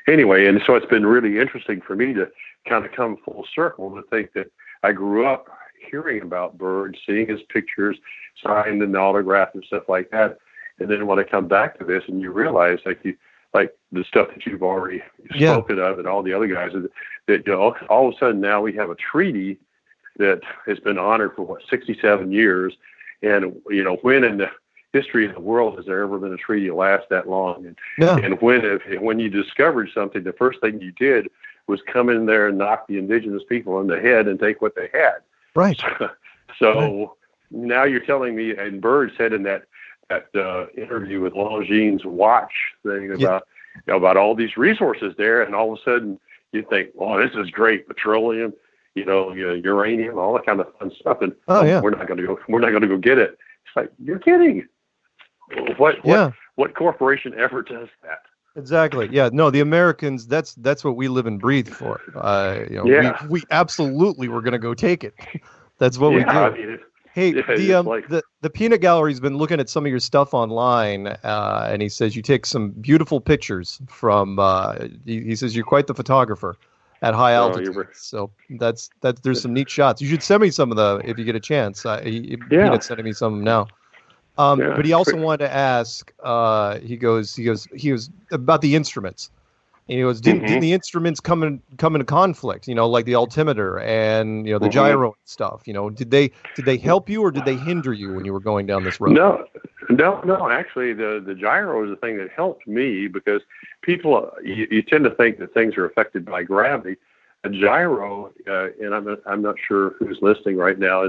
anyway, and so it's been really interesting for me to kind of come full circle to think that I grew up hearing about Byrd, seeing his pictures, signed and autographed and stuff like that. And then when I come back to this, and you realize like the stuff that you've already spoken of, and all the other guys, that all of a sudden now we have a treaty that has been honored for 67 years. And when in the history of the world has there ever been a treaty that lasts that long? And when you discovered something, the first thing you did was come in there and knock the indigenous people on the head and take what they had. Right. So now you're telling me, and Byrd said in that interview with Longines Watch thing about all these resources there, and all of a sudden you think, oh, this is great, petroleum, uranium, all that kind of fun stuff, and we're not going to go get it. It's like, you're kidding. What corporation ever does that? Exactly. Yeah. No, the Americans. That's what we live and breathe for. We absolutely were going to go take it. That's what we do. I mean, the Peanut Gallery's been looking at some of your stuff online, and he says you take some beautiful pictures from. He says you're quite the photographer at high altitude. So that's there's some neat shots. You should send me some of the if you get a chance. Peanut's sending me some now. But he also wanted to ask. He goes about the instruments. And he goes, didn't the instruments come into conflict? Like the altimeter and the gyro and stuff. Did they help you or did they hinder you when you were going down this road? No. Actually, the gyro is the thing that helped me, because people you tend to think that things are affected by gravity. A gyro, and I'm not sure who's listening right now.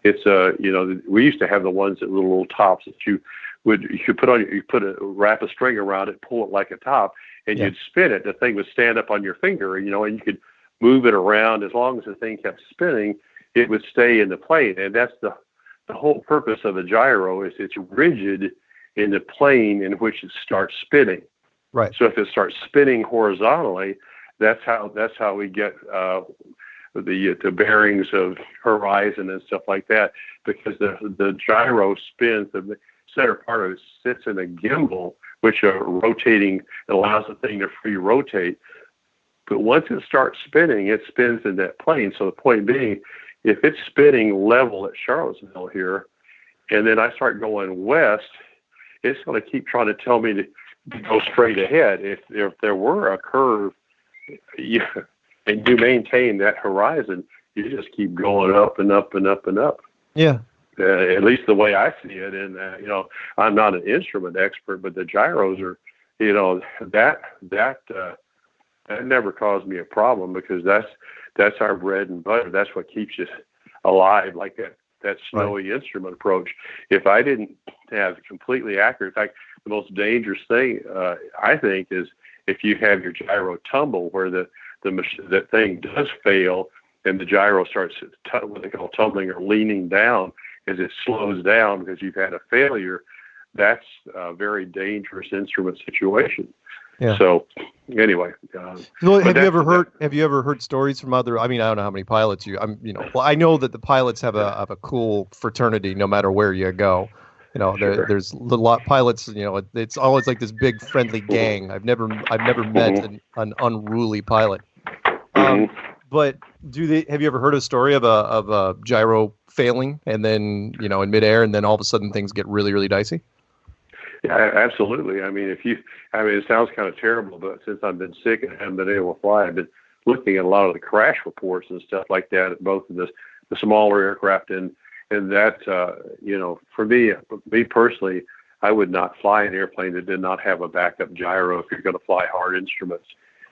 We used to have the ones that little tops that you wrap a string around it, pull it like a top, and you'd spin it. The thing would stand up on your finger, and you could move it around. As long as the thing kept spinning, it would stay in the plane. And that's the whole purpose of a gyro, is it's rigid in the plane in which it starts spinning. Right. So if it starts spinning horizontally, that's how we get the bearings of horizon and stuff like that, because the gyro spins. The center part of it sits in a gimbal, which rotating allows the thing to free rotate. But once it starts spinning, it spins in that plane. So the point being, if it's spinning level at Charlottesville here, and then I start going west, it's going to keep trying to tell me to go straight ahead. If there were a curve, and you maintain that horizon, you just keep going up and up and up and up. Yeah. At least the way I see it. And, I'm not an instrument expert, but the gyros are, that never caused me a problem, because that's our bread and butter. That's what keeps us alive, like that snowy instrument approach. If I didn't have completely accurate, in fact, the most dangerous thing, I think, is if you have your gyro tumble, where that thing does fail and the gyro starts what they call tumbling or leaning down as it slows down because you've had a failure. That's a very dangerous instrument situation. Yeah. So anyway, have you ever heard stories from other? I mean, I don't know how many pilots well, I know that the pilots have a cool fraternity no matter where you go. There's a lot of pilots. It's always like this big friendly gang. I've never met an unruly pilot. But have you ever heard a story of a gyro failing and then in midair, and then all of a sudden things get really, really dicey? Yeah, absolutely. I mean, it sounds kind of terrible, but since I've been sick and haven't been able to fly, I've been looking at a lot of the crash reports and stuff like that, at both of the smaller aircraft and that, for me personally, I would not fly an airplane that did not have a backup gyro if you're going to fly hard instruments,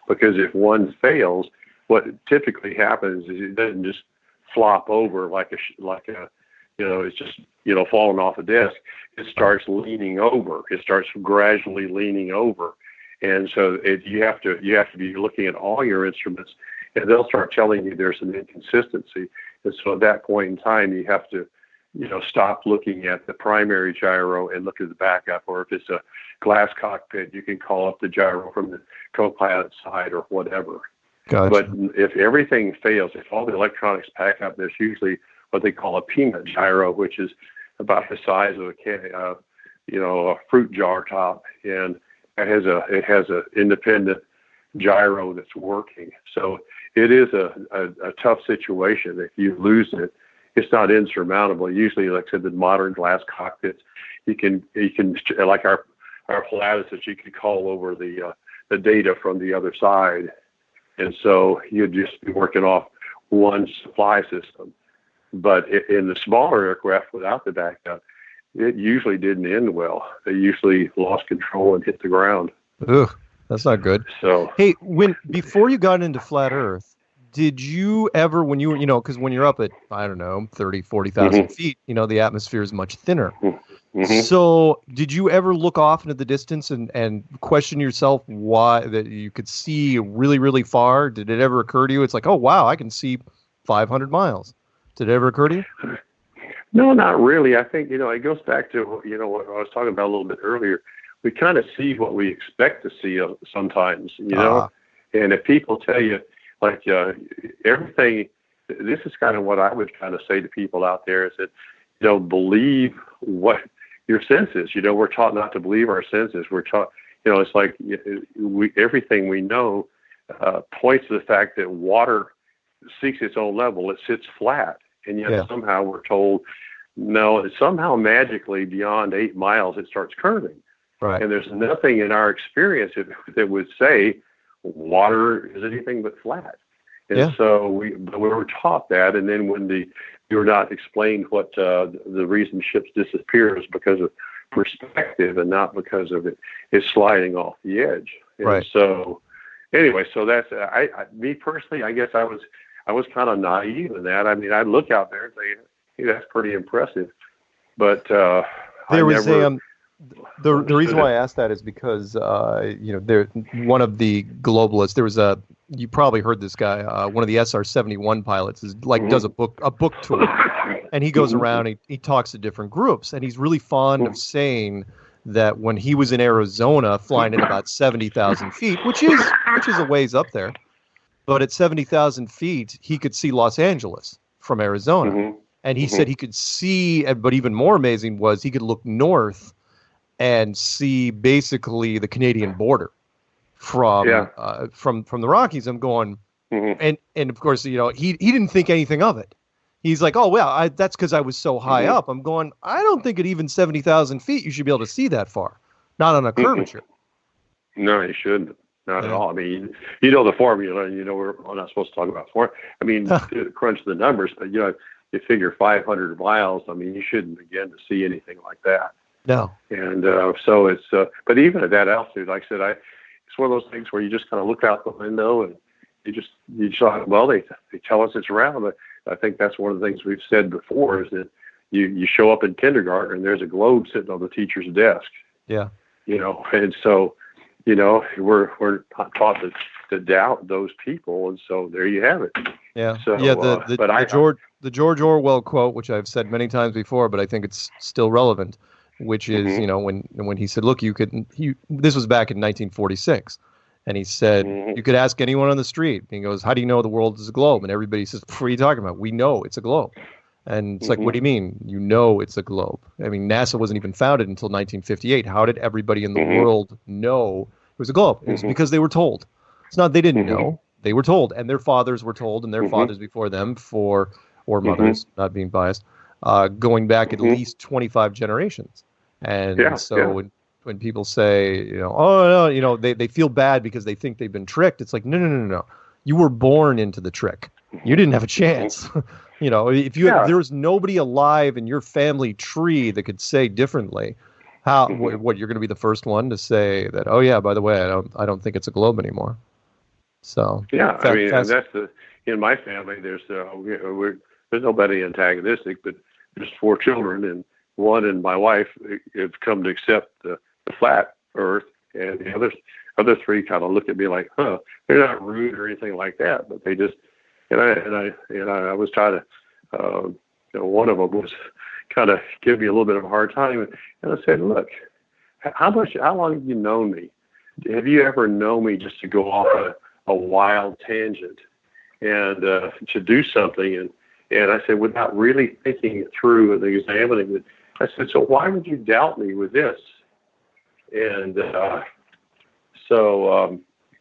because if one fails, what typically happens is it doesn't just flop over like a it's just falling off a desk. It starts leaning over. It starts gradually leaning over, and so you have to be looking at all your instruments, and they'll start telling you there's an inconsistency. And so at that point in time, you have to stop looking at the primary gyro and look at the backup. Or if it's a glass cockpit, you can call up the gyro from the co-pilot side or whatever. Gotcha. But if everything fails, if all the electronics pack up, there's usually what they call a peanut gyro, which is about the size of a fruit jar top, and it has a independent gyro that's working. So it is a tough situation. If you lose it, it's not insurmountable. Usually, like I said, the modern glass cockpits, you can like our Pilatus, you can call over the data from the other side, and so you'd just be working off one supply system. But in the smaller aircraft without the backup, it usually didn't end well. They usually lost control and hit the ground. Ugh, that's not good. So, hey, before you got into flat Earth, did you ever, when you were, because when you're up at, I don't know, 30, 40,000 feet, the atmosphere is much thinner. So did you ever look off into the distance and question yourself why that you could see really, really far? Did it ever occur to you? It's like, oh, wow, I can see 500 miles. Did it ever occur to you? No, not really. I think, it goes back to, what I was talking about a little bit earlier. We kind of see what we expect to see sometimes, and if people tell you, like, everything, this is kind of what I would kind of say to people out there is that, believe what your senses. We're taught not to believe our senses. We're taught, it's like everything we know points to the fact that water seeks its own level. It sits flat. And yet somehow we're told, no, it's somehow magically beyond 8 miles, it starts curving. Right. And there's nothing in our experience that would say water is anything but flat. And so we were taught that. And then when we were not explained what the reason ships disappear is because of perspective and not because of it sliding off the edge. And right. So anyway, so that's, me personally, I guess I was kind of naive in that. I mean, I'd look out there and say, hey, that's pretty impressive. But the reason why I asked that is because one of the globalists. There was you probably heard this guy. One of the SR-71 pilots does a book tour, and he goes around. He talks to different groups, and he's really fond of saying that when he was in Arizona, flying at about 70,000 feet, which is a ways up there. But at 70,000 feet, he could see Los Angeles from Arizona. And he said he could see, but even more amazing was he could look north and see basically the Canadian border from the Rockies. I'm going, and of course, he didn't think anything of it. He's like, oh, well, that's because I was so high up. I'm going, I don't think at even 70,000 feet you should be able to see that far, not on a curvature. No, you shouldn't. Not at all. I mean, the formula, and we're not supposed to talk about formula. I mean, crunch the numbers, but you figure 500 miles. I mean, you shouldn't begin to see anything like that. No. And so it's, but even at that altitude, like I said, it's one of those things where you just kind of look out the window and you just well, they tell us it's round. But I think that's one of the things we've said before is that you show up in kindergarten and there's a globe sitting on the teacher's desk. Yeah. And so. We're not taught to doubt those people, and so there you have it. Yeah, so, the George Orwell quote, which I've said many times before, but I think it's still relevant, which is when he said, "Look, this was back in 1946, and he said you could ask anyone on the street, and he goes, how do you know the world is a globe?' And everybody says, what are you talking about? We know it's a globe." And it's like, what do you mean? It's a globe. I mean, NASA wasn't even founded until 1958. How did everybody in the world know it was a globe? It was because they were told. It's not they didn't know. They were told, and their fathers were told, and their fathers before them, or mothers, not being biased, going back at least 25 generations. And when people say, oh no, they feel bad because they think they've been tricked. It's like, no. You were born into the trick. You didn't have a chance. If there was nobody alive in your family tree that could say differently, what you're going to be the first one to say that? Oh yeah, by the way, I don't think it's a globe anymore. So yeah, I mean, and that's in my family. There's nobody antagonistic, but there's 4 children, and one and my wife have come to accept the flat Earth, and the other 3 kind of look at me like, huh? They're not rude or anything like that, but they just and I was trying to. One of them was kind of giving me a little bit of a hard time, and I said, look, how long have you known me? Have you ever known me just to go off a wild tangent and to do something? And I said, without really thinking it through and examining it, I said, so why would you doubt me with this? And so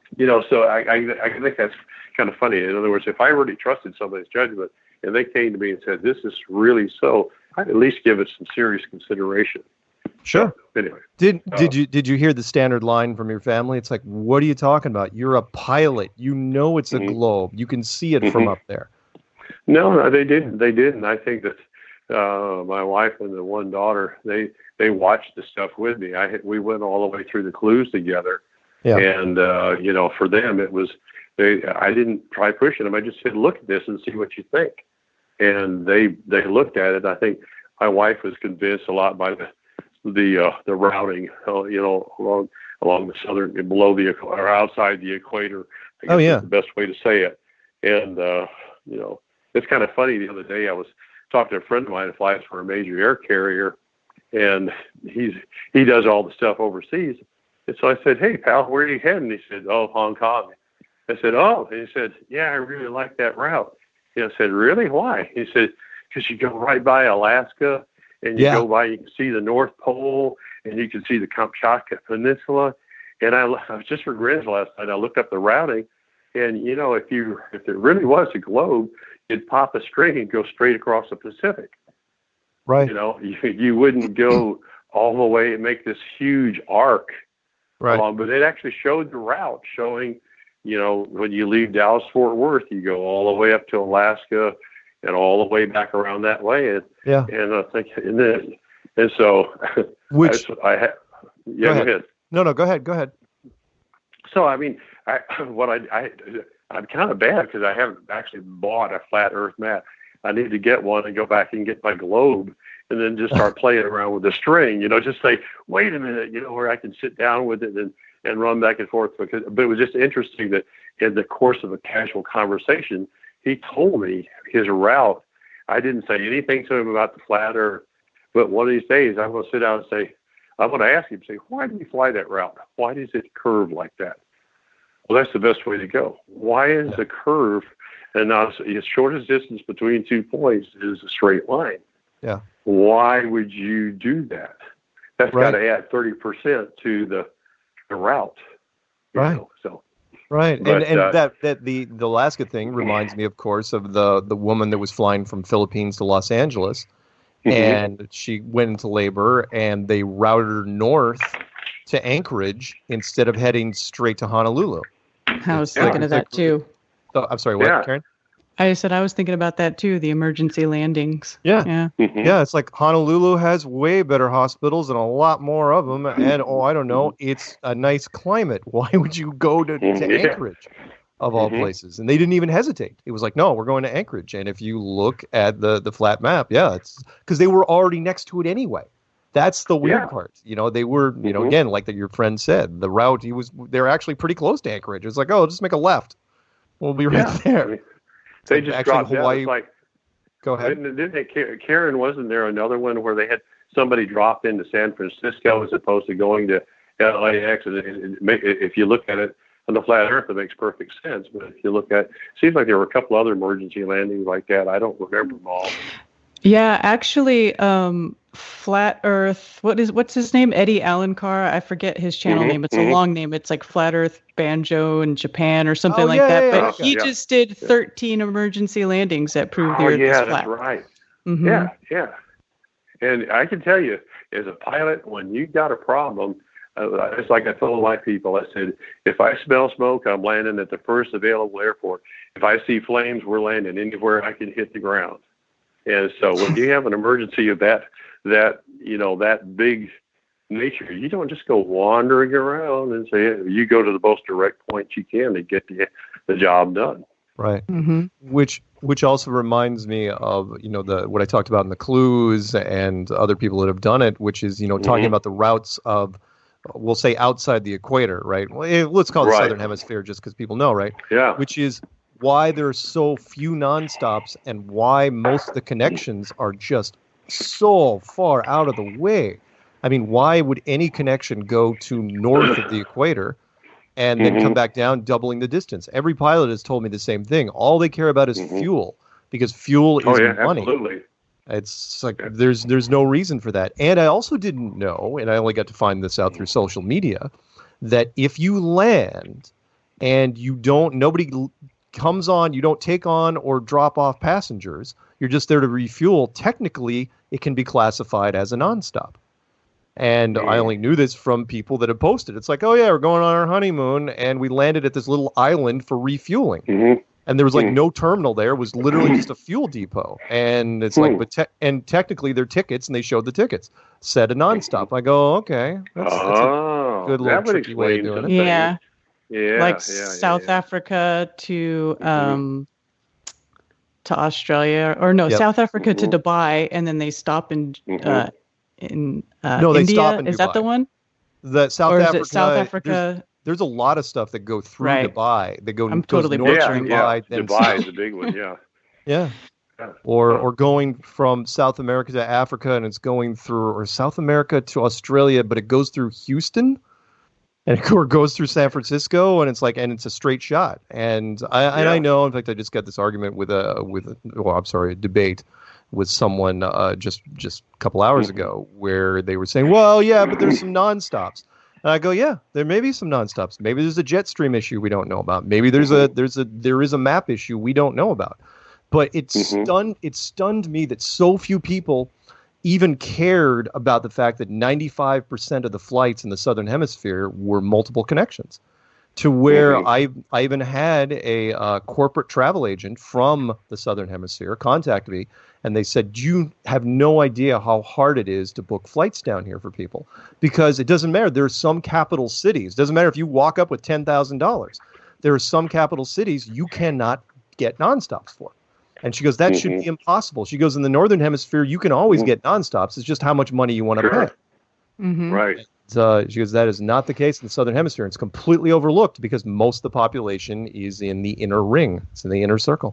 I think that's kind of funny. In other words, if I really trusted somebody's judgment and they came to me and said, this is really so, I'd at least give it some serious consideration. Sure. So, anyway. Did you hear the standard line from your family? It's like, what are you talking about? You're a pilot. You know it's a globe. You can see it from up there. No, they didn't. They didn't. I think that my wife and the one daughter, they watched the stuff with me. We went all the way through the clues together. Yeah. And for them it was I didn't try pushing them. I just said, look at this and see what you think. And they looked at it. I think my wife was convinced a lot by the routing, along the southern, below or outside the equator. I guess is the best way to say it. And it's kind of funny. The other day I was talking to a friend of mine who flies for a major air carrier, and he does all the stuff overseas. And so I said, hey pal, where are you heading? He said, oh, Hong Kong. I said, oh. And he said, yeah, I really like that route. And I said, really? Why? He said, because you go right by Alaska, and you go by, you can see the North Pole, and you can see the Kamchatka Peninsula. And I was just for grins last night. I looked up the routing, and if it really was a globe, you'd pop a string and go straight across the Pacific. Right. You wouldn't go all the way and make this huge arc. Right. But it actually showed the route, showing, when you leave Dallas-Fort Worth, you go all the way up to Alaska and all the way back around that way. And I think, and so, which go ahead. No, go ahead. So, I mean, I'm kind of bad because I haven't actually bought a flat Earth map. I need to get one and go back and get my globe and then just start playing around with the string, just say, wait a minute, where I can sit down with it and run back and forth. But it was just interesting that in the course of a casual conversation, he told me his route. I didn't say anything to him about the flat Earth, but one of these days I'm going to sit down and say, I'm going to ask him, why do you fly that route? Why does it curve like that? Well, that's the best way to go. Why is the curve, and now the shortest distance between 2 points is a straight line? Yeah. Why would you do that? That's got to add 30% to the route. Right. Right. But, and that the Alaska thing reminds me, of course, of the woman that was flying from Philippines to Los Angeles, and she went into labor, and they routed her north to Anchorage instead of heading straight to Honolulu. I was thinking of that too. Oh, I'm sorry, what, Karen? I said I was thinking about that too, the emergency landings. Yeah. Yeah, it's like Honolulu has way better hospitals and a lot more of them. And, I don't know, it's a nice climate. Why would you go to Anchorage, of all places? And they didn't even hesitate. It was like, no, we're going to Anchorage. And if you look at the flat map, it's because they were already next to it anyway. That's the weird part. They were, again, like your friend said, the route, they're actually pretty close to Anchorage. It's like, just make a left. We'll be right there. They just dropped Hawaii. Down. Like, go ahead. Karen, wasn't there another one where they had somebody drop into San Francisco as opposed to going to LAX? And if you look at it on the flat Earth, it makes perfect sense. But if you look at, it seems like there were a couple other emergency landings like that. I don't remember them all. Yeah, actually, Flat Earth. What's his name? Eddie Alencar. I forget his channel name. It's a long name. It's like Flat Earth Banjo in Japan or something like that. But he just did 13 emergency landings that proved the Earth is flat. That's right. Yeah. And I can tell you, as a pilot, when you got a problem, it's like I told my people. I said, if I smell smoke, I'm landing at the first available airport. If I see flames, we're landing anywhere I can hit the ground. And so when you have an emergency of that big nature. You don't just go wandering around and say it. You go to the most direct point you can to get the job done. Right. Which also reminds me of, what I talked about in the clues and other people that have done it, which is, talking about the routes of, we'll say outside the equator, right? Well, let's call it the Southern Hemisphere just because people know, right? Yeah. Which is why there are so few nonstops and why most of the connections are just so far out of the way. I mean, why would any connection go to north of the equator and then come back down, doubling the distance? Every pilot has told me the same thing. All they care about is fuel, because fuel is money. Absolutely. It's like there's no reason for that. And I also didn't know, and I only got to find this out through social media, that if you land and nobody comes on, you don't take on or drop off passengers, you're just there to refuel, technically it can be classified as a nonstop. And I only knew this from people that have posted. It's like, oh yeah, we're going on our honeymoon and we landed at this little island for refueling. And there was like no terminal there. It was literally just a fuel depot. And it's like, and technically they're tickets, and they showed the tickets. Said a nonstop. I go, okay. That's a good little tricky way of doing it. Yeah. Yeah. Like South Africa to Australia, or no, South Africa to Dubai, and then they stop in no, India. They stop in Is Dubai. that the one? The South Or is Africa. it South Africa? There's a lot of stuff that go through Dubai. That go. I'm totally north butchering. Dubai. Dubai is a big one. Yeah. Yeah. Or going from South America to Africa, and it's going through, or South America to Australia, but it goes through Houston, and it goes through San Francisco, and it's like, and it's a straight shot. And I know, in fact, I just got this argument a debate with someone just a couple hours ago, where they were saying, well, yeah, but there's some nonstops. And I go, yeah, there may be some nonstops. Maybe there's a jet stream issue we don't know about. Maybe there is a map issue we don't know about. But it stunned me that so few people even cared about the fact that 95% of the flights in the Southern Hemisphere were multiple connections, to where I even had a corporate travel agent from the Southern Hemisphere contact me, and they said, you have no idea how hard it is to book flights down here for people, because it doesn't matter. There are some capital cities. It doesn't matter if you walk up with $10,000. There are some capital cities you cannot get nonstops for. And she goes, that should be impossible. She goes, in the Northern Hemisphere, you can always get nonstops. It's just how much money you want to pay. Right. She goes, that is not the case in the Southern Hemisphere. It's completely overlooked because most of the population is in the inner ring. It's in the inner circle.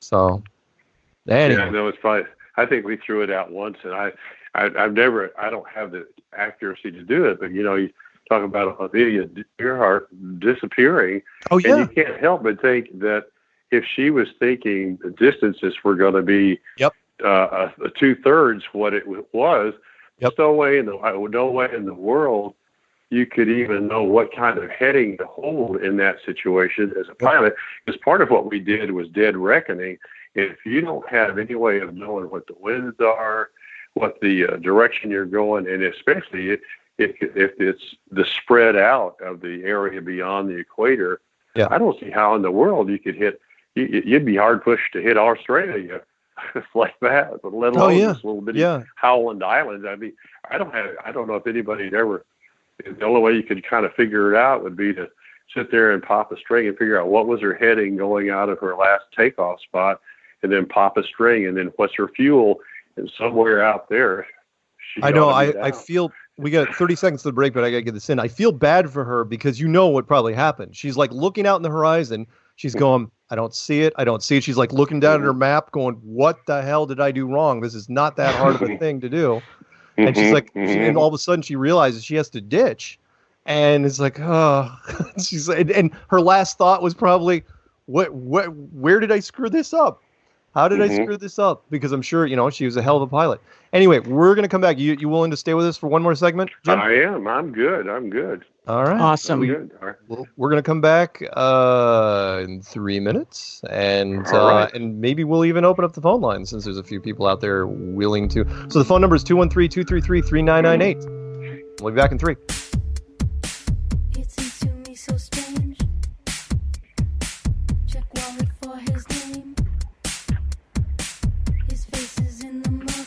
So, anyway. Yeah, no, it's probably, I think we threw it out once, and I don't have the accuracy to do it, but you talk about Amelia Earhart disappearing. Oh, yeah. And you can't help but think that if she was thinking the distances were going to be 2/3 what it was, no way in the world you could even know what kind of heading to hold in that situation as a pilot. Because part of what we did was dead reckoning. If you don't have any way of knowing what the winds are, what the direction you're going, and especially if it's the spread out of the area beyond the equator, I don't see how in the world you could hit. You'd be hard pushed to hit Australia like that, let alone this little bitty Howland Islands. I mean, I don't know if anybody'd ever. The only way you could kind of figure it out would be to sit there and pop a string and figure out what was her heading going out of her last takeoff spot, and then pop a string, and then what's her fuel, and somewhere out there. I know. I feel we got 30 seconds to the break, but I got to get this in. I feel bad for her because what probably happened. She's like looking out in the horizon. She's going, I don't see it. I don't see it. She's like looking down at her map going, what the hell did I do wrong? This is not that hard of a thing to do. And she's like, and all of a sudden she realizes she has to ditch. And it's like, oh, she's like, and her last thought was probably, where did I screw this up? How did I screw this up? Because I'm sure, she was a hell of a pilot. Anyway, we're going to come back. You willing to stay with us for one more segment, Jim? I am. I'm good. All right. Awesome. Good. All right. We're going to come back in 3 minings, and and maybe we'll even open up the phone line since there's a few people out there willing to. So the phone number is 213-233-3998. We'll be back in 3. It seems to me so strange. Check wallet for his name. His face is in the muck.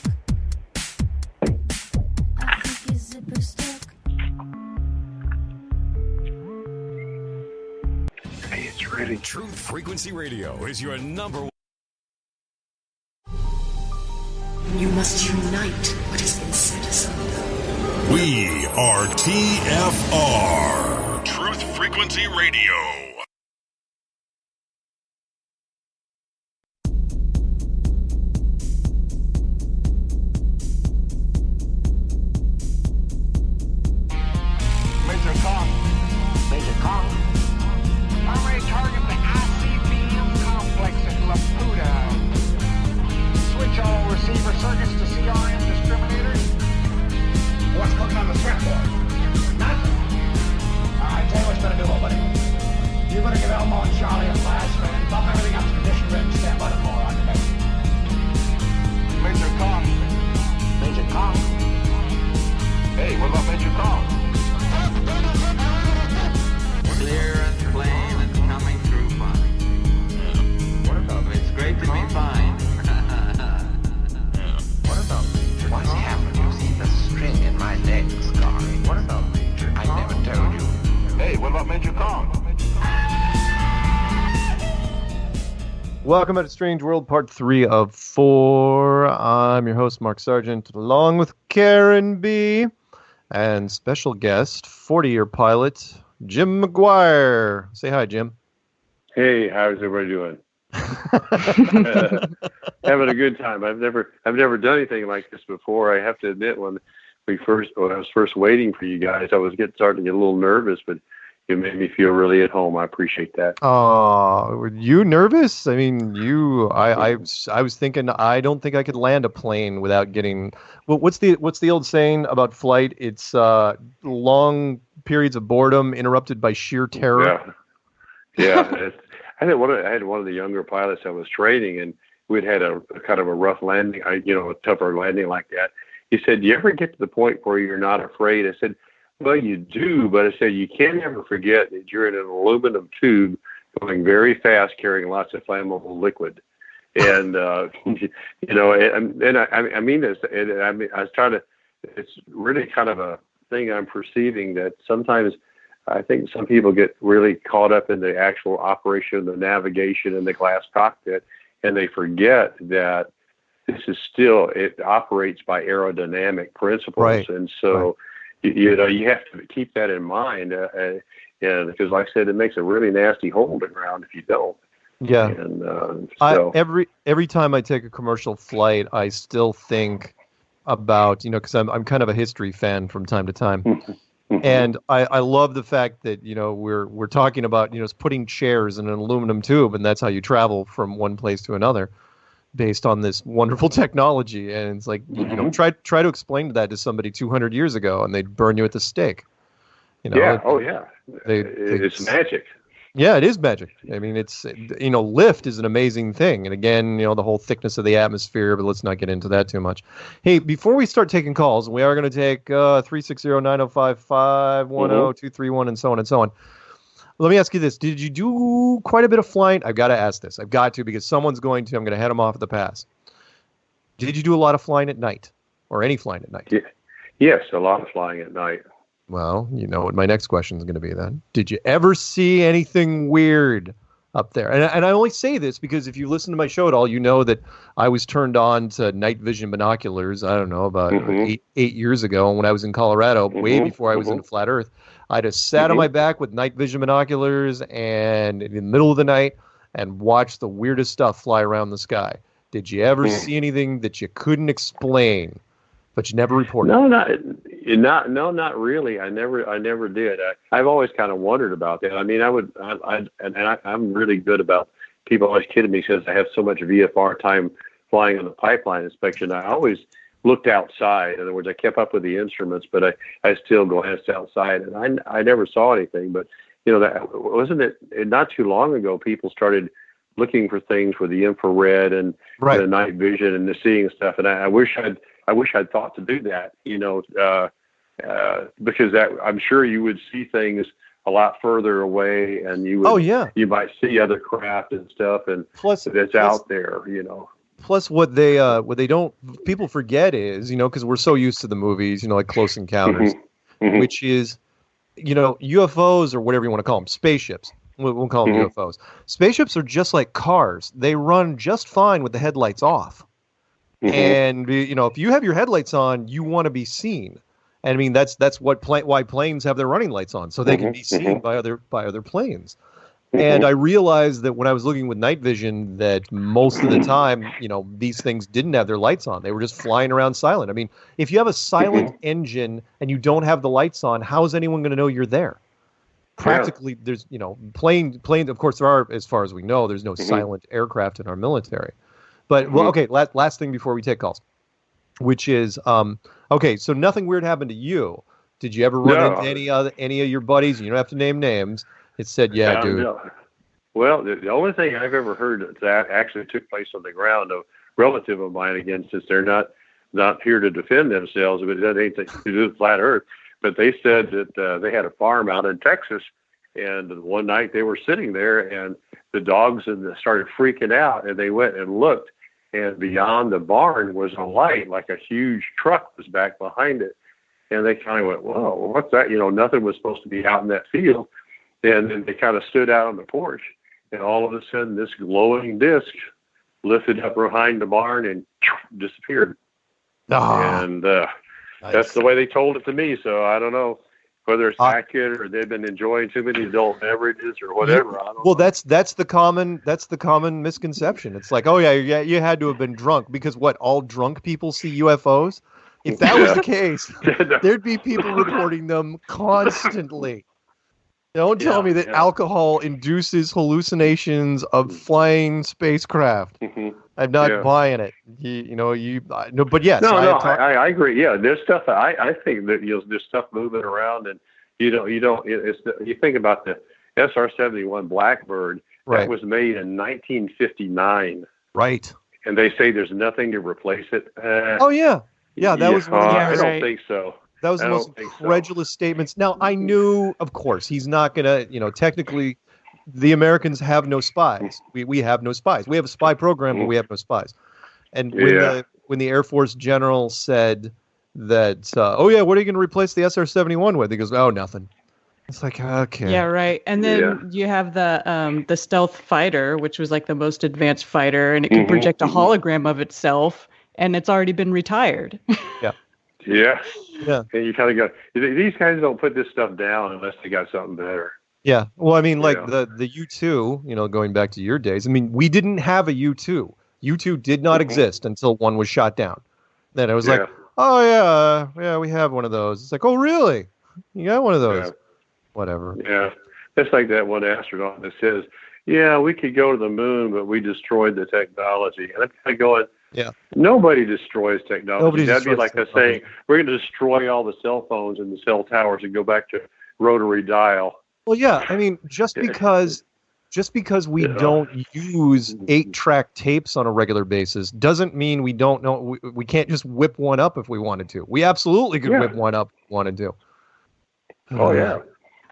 I think his zipper really. Truth Frequency Radio is your number one. You must unite what has been set asunder. We are TFR. Truth Frequency Radio. Major Kong. Major Kong. I'm ready to target the ICBM complex at Laputa. Switch all receiver circuits to CRM discriminators. What's cooking on the threat board? Nothing. Alright, tell you what you better do, old buddy. You better give Elmo and Charlie a flash and bump everything up to condition written. Stand by the floor on your base. Major Kong. Major Kong. Hey, what about Major Kong? Clear and plain and coming through fine. What about It's great to be fine. What about Major What's Kong? happened? You see the string in my neck, Scar. What about Major I Kong? never told you. Hey, what about Major Kong? Welcome to Strange World, Part 3 of 4. I'm your host, Mark Sargent, along with Karen B. and special guest, 40-year pilot, Jim McGuire. Say hi, Jim. Hey, how's everybody doing? Having a good time. I've never done anything like this before. I have to admit, when I was first waiting for you guys, I was starting to get a little nervous, but you made me feel really at home. I appreciate that. Were you nervous? I mean, I was thinking, I don't think I could land a plane without getting. Well, what's the old saying about flight? It's long periods of boredom interrupted by sheer terror. Yeah. I had one of the younger pilots I was training, and we'd had a kind of a rough landing, a tougher landing like that. He said, "Do you ever get to the point where you're not afraid?" I said, "Well, you do, but I said you can't ever forget that you're in an aluminum tube going very fast, carrying lots of flammable liquid." And I mean this. And I was trying to. It's really kind of a thing I'm perceiving, that sometimes I think some people get really caught up in the actual operation, the navigation in the glass cockpit, and they forget that this is it operates by aerodynamic principles. Right. And so, you have to keep that in mind. And because, like I said, it makes a really nasty hole in the ground if you don't. Yeah. And every time I take a commercial flight, I still think about, because I'm kind of a history fan from time to time. And I love the fact that, we're talking about, putting chairs in an aluminum tube, and that's how you travel from one place to another based on this wonderful technology. And it's like, try to explain that to somebody 200 years ago, and they'd burn you at the stake. It's magic. Yeah, it is magic. I mean, it's, lift is an amazing thing. And again, the whole thickness of the atmosphere, but let's not get into that too much. Hey, before we start taking calls, we are going to take 360-905-510-231 and so on and so on. Let me ask you this. Did you do quite a bit of flying? I've got to ask this. I've got to, because someone's going to. I'm going to head them off at the pass. Did you do a lot of flying at night, or any flying at night? Yeah. Yes, a lot of flying at night. Well, you know what my next question is going to be then. Did you ever see anything weird up there? And I only say this because if you listen to my show at all, you know that I was turned on to night vision binoculars, I don't know, about 8 years ago. And when I was in Colorado, way before I was into Flat Earth, I just sat on my back with night vision binoculars and in the middle of the night and watched the weirdest stuff fly around the sky. Did you ever see anything that you couldn't explain, but you never reported? No, not really. I never did. I've always kind of wondered about that. I mean, I'm really good about, people always kidding me because I have so much VFR time flying on the pipeline inspection. I always looked outside. In other words, I kept up with the instruments, but I still glanced outside, and I never saw anything. But that wasn't it. Not too long ago, people started looking for things with the infrared and the night vision and the seeing stuff. And I wish I'd thought to do that, because I'm sure you would see things a lot further away, and you would, you might see other craft and stuff, and plus out there, Plus, what people forget is, because we're so used to the movies, like Close Encounters, which is, UFOs or whatever you want to call them, spaceships. We'll call them UFOs. Spaceships are just like cars. They run just fine with the headlights off. And if you have your headlights on, you want to be seen. And I mean, that's why planes have their running lights on, so they can be seen by other planes. And I realized that when I was looking with night vision, that most of the time, these things didn't have their lights on. They were just flying around silent. I mean, if you have a silent engine and you don't have the lights on, how is anyone going to know you're there? Practically, there's, planes, of course, there are, as far as we know, there's no silent aircraft in our military. But, well, okay, last thing before we take calls, which is, okay, so nothing weird happened to you. Did you ever run into any of your buddies? You don't have to name names. It said, yeah, dude. No. Well, the only thing I've ever heard that actually took place on the ground, a relative of mine, again, since they're not here to defend themselves, but it doesn't anything to do with flat Earth. But they said that they had a farm out in Texas, and one night they were sitting there, and the dogs started freaking out, and they went and looked, and beyond the barn was a light, like a huge truck was back behind it. And they kind of went, whoa, what's that? Nothing was supposed to be out in that field. And then they kind of stood out on the porch, and all of a sudden this glowing disc lifted up behind the barn and disappeared. And that's the way they told it to me. So I don't know whether it's accurate or they've been enjoying too many adult beverages or whatever. I don't know. That's the common misconception. It's like, oh yeah, you had to have been drunk, because what, all drunk people see UFOs? If that was the case, there'd be people reporting them constantly. Don't tell me that alcohol induces hallucinations of flying spacecraft. I'm not buying it. But yes. I agree. Yeah, there's stuff. I think that there's stuff moving around, and you think about the SR-71 Blackbird that was made in 1959. Right. And they say there's nothing to replace it. That was. I don't think so. That was the most credulous statements. Now, I knew, of course, he's not going to, technically, the Americans have no spies. We have no spies. We have a spy program, but we have no spies. And when the Air Force general said that, what are you going to replace the SR-71 with? He goes, oh, nothing. It's like, okay. Yeah, right. And then you have the stealth fighter, which was like the most advanced fighter, and it could project a hologram of itself, and it's already been retired. Yeah. Yeah. And you kind of go, these guys don't put this stuff down unless they got something better. Yeah. Well, I mean, like the U-2, going back to your days, I mean, we didn't have a U-2. U-2 did not exist until one was shot down. Then it was like, oh, yeah, we have one of those. It's like, oh, really? You got one of those? Yeah. Whatever. Yeah. It's like that one astronaut that says, yeah, we could go to the moon, but we destroyed the technology. And I'm kind of going, nobody destroys technology. That'd be like us saying, we're going to destroy all the cell phones and the cell towers and go back to rotary dial. Well, yeah. I mean, just because we don't use 8-track tapes on a regular basis doesn't mean we don't know. We can't just whip one up if we wanted to. We absolutely could whip one up if we wanted to. Oh, yeah.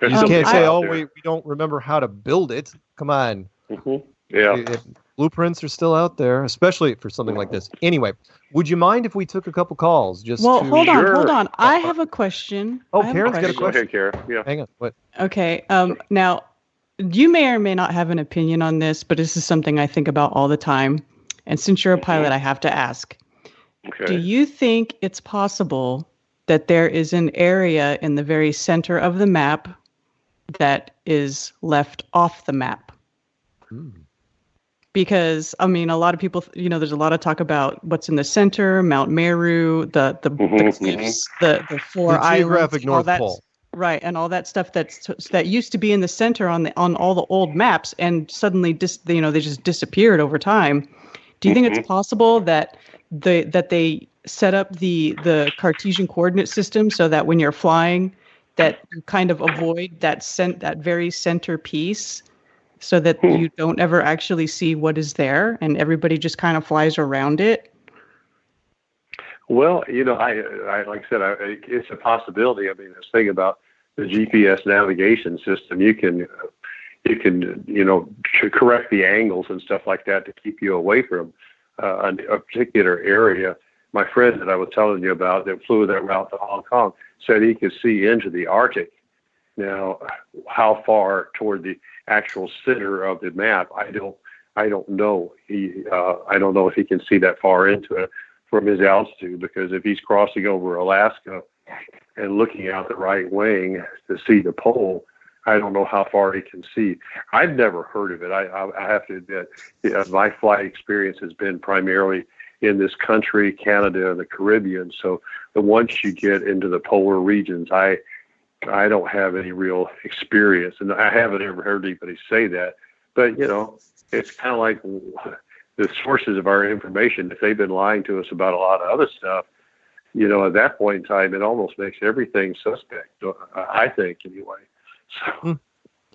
You just can't say, we don't remember how to build it. Come on. Yeah. If blueprints are still out there, especially for something like this. Anyway, would you mind if we took a couple calls? Hold on. I have a question. Oh, Karen's got a question. Go ahead, Karen. Yeah. Hang on. What? Okay. Now, you may or may not have an opinion on this, but this is something I think about all the time. And since you're a pilot, I have to ask. Okay. Do you think it's possible that there is an area in the very center of the map that is left off the map? Because, I mean, a lot of people, there's a lot of talk about what's in the center, Mount Meru, the cliffs, the four islands, geographic North Pole. Right, and all that stuff that used to be in the center on all the old maps, and suddenly they just disappeared over time. Do you think it's possible that they set up the Cartesian coordinate system so that when you're flying, that you kind of avoid that very center piece, so that you don't ever actually see what is there, and everybody just kind of flies around it? Well, I like I said, it's a possibility. I mean, this thing about the GPS navigation system, you can correct the angles and stuff like that to keep you away from a particular area. My friend that I was telling you about that flew that route to Hong Kong said he could see into the Arctic. Now, how far toward the actual center of the map, I don't know. I don't know if he can see that far into it from his altitude, because if he's crossing over Alaska and looking out the right wing to see the pole, I don't know how far he can see. I've never heard of it. I have to admit, my flight experience has been primarily in this country, Canada, and the Caribbean. So once you get into the polar regions, I don't have any real experience, and I haven't ever heard anybody say that. But, it's kind of like the sources of our information. If they've been lying to us about a lot of other stuff, at that point in time, it almost makes everything suspect, I think, anyway. So,